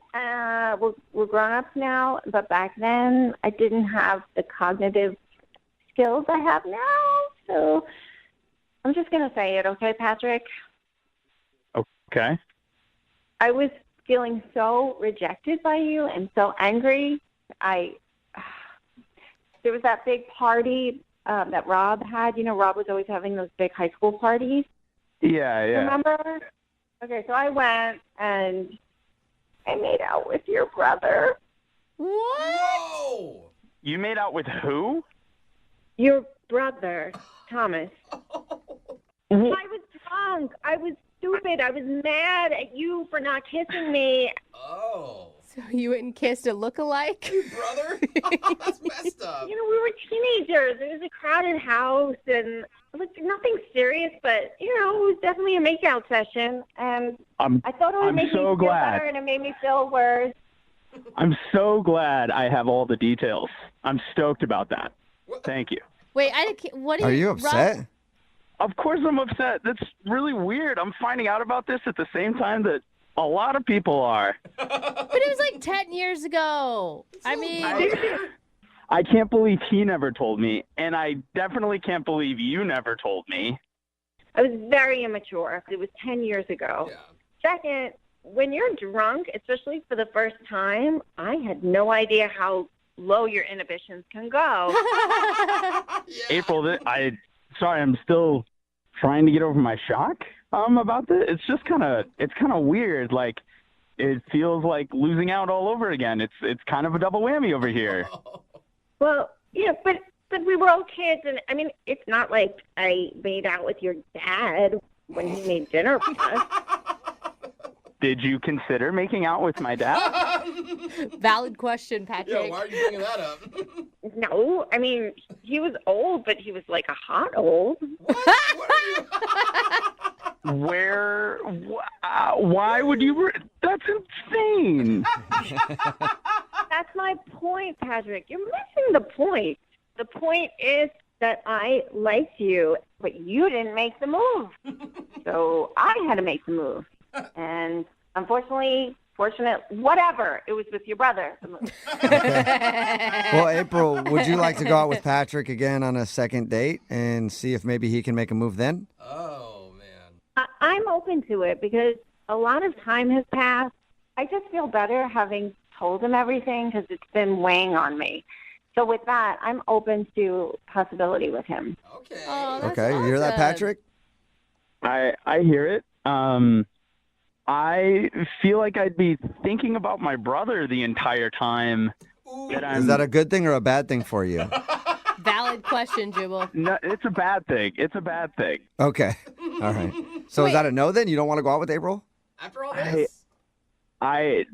We're grown-ups now, but back then I didn't have the cognitive skills I have now. So I'm just going to say it, okay, Patrick? Okay. I was feeling so rejected by you and so angry. There was that big party that Rob had. You know, Rob was always having those big high school parties. Yeah. Remember? Okay, so I went and I made out with your brother. What? Whoa! You made out with who? Your brother, Thomas. I was drunk. I was stupid. I was mad at you for not kissing me. Oh. So you went and kissed a look-alike? Your brother? That's messed up. You know, we were teenagers. It was a crowded house, and it was nothing serious, but, you know, it was definitely a make-out session. And I thought it would make me feel better, and it made me feel worse. I'm so glad I have all the details. I'm stoked about that. Thank you. Wait, what Are you upset? Rob? Of course I'm upset. That's really weird. I'm finding out about this at the same time that a lot of people are. But it was like 10 years ago. I mean... I can't believe he never told me, and I definitely can't believe you never told me. I was very immature. It was 10 years ago. Yeah. Second, when you're drunk, especially for the first time, I had no idea how low your inhibitions can go. April, sorry, I'm still trying to get over my shock about this. It's just kind of weird. Like, it feels like losing out all over again. It's kind of a double whammy over here. Well, yeah, but we were all kids, and I mean, it's not like I made out with your dad when he made dinner for us. Did you consider making out with my dad? Valid question, Patrick. Yeah, why are you bringing that up? No, I mean, he was old, but he was like a hot old. Why would you? That's insane. That's my point, Patrick. You're missing the point. The point is that I liked you, but you didn't make the move. So I had to make the move. And unfortunately, whatever, it was with your brother. Well, April, would you like to go out with Patrick again on a second date and see if maybe he can make a move then? Oh, man. I'm open to it because a lot of time has passed. I just feel better having told him everything because it's been weighing on me. So with that, I'm open to possibility with him. Okay. Oh, that's Okay, you hear that, awesome. Patrick? I hear it. I feel like I'd be thinking about my brother the entire time. Is that a good thing or a bad thing for you? Valid question, Jubal. No, it's a bad thing. It's a bad thing. Okay. All right. So is that a no then? You don't want to go out with April? After all this? I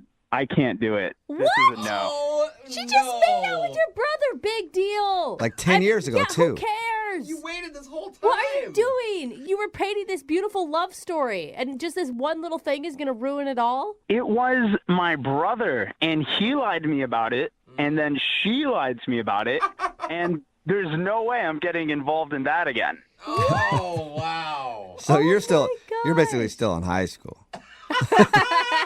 can't do it. This is a no. Oh, She just made out with your brother. Big deal. Like 10 years ago, too. Who cares? You waited this whole time. What are you doing? You were painting this beautiful love story, and just this one little thing is going to ruin it all? It was my brother, and he lied to me about it, and then she lied to me about it, and there's no way I'm getting involved in that again. Oh, wow. So you're basically still in high school.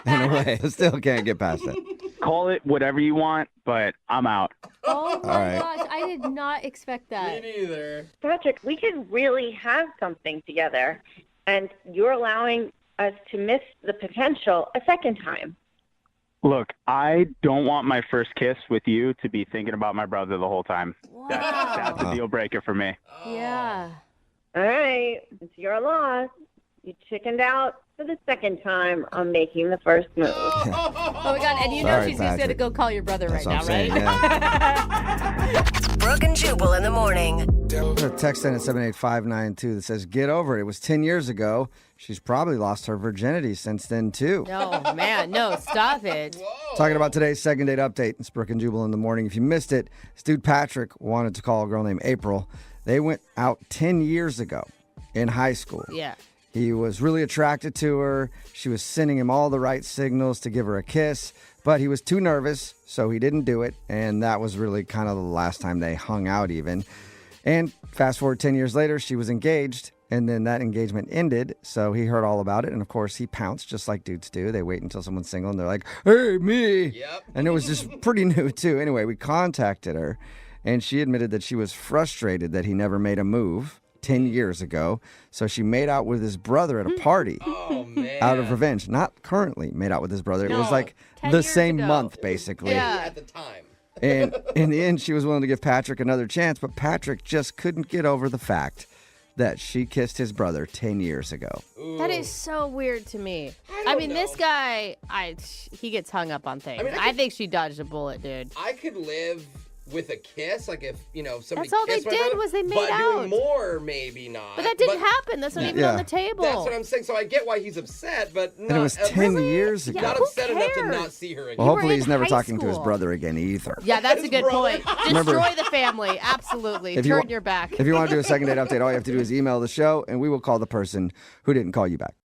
In a way. I still can't get past that. Call it whatever you want, but I'm out. Oh my All right. gosh, I did not expect that. Me neither. Patrick, we could really have something together, and you're allowing us to miss the potential a second time. Look, I don't want my first kiss with you to be thinking about my brother the whole time. That's a deal breaker for me. Yeah. All right, it's your loss. You chickened out for the second time on making the first move. Oh my God, and you know Sorry, she's just going to Patrick. go call your brother That's right what now, I'm right? saying, yeah. Brooke and Jubal in the morning. There's a text in at 78592 that says, get over it. It was 10 years ago. She's probably lost her virginity since then, too. No, man, no, stop it. Talking about today's second date update. It's Brooke and Jubal in the morning. If you missed it, this dude Patrick wanted to call a girl named April. They went out 10 years ago in high school. Yeah. He was really attracted to her. She was sending him all the right signals to give her a kiss, but he was too nervous, so he didn't do it. And that was really kind of the last time they hung out even. And fast forward 10 years later, she was engaged, and then that engagement ended. So he heard all about it. And of course, he pounced just like dudes do. They wait until someone's single and they're like, hey, me. Yep. And it was just pretty new, too. Anyway, we contacted her, and she admitted that she was frustrated that he never made a move 10 years ago. So she made out with his brother at a party. Oh, man. Out of revenge. Not currently made out with his brother. It was No, like 10 the years same ago. month, basically. Yeah. At the time. And in the end, she was willing to give Patrick another chance, but Patrick just couldn't get over the fact that she kissed his brother 10 years ago. That is so weird to me. I mean, don't this know. guy, he gets hung up on things. I mean, I think she dodged a bullet, dude. I could live with a kiss, like if somebody. That's all they kissed my did brother, was they made but out. doing more, maybe not. But that didn't happen. That's not even Yeah. on the table. That's what I'm saying. So I get why he's upset, but not. And it was 10 years ago. Not who upset enough to cares? not see her again. Well, hopefully in he's never high talking to his school. brother again either. Yeah, that's a good brother. point. Remember- Destroy the family. Absolutely. If you Turn wa- your back. If you want to do a second date update, all you have to do is email the show, and we will call the person who didn't call you back.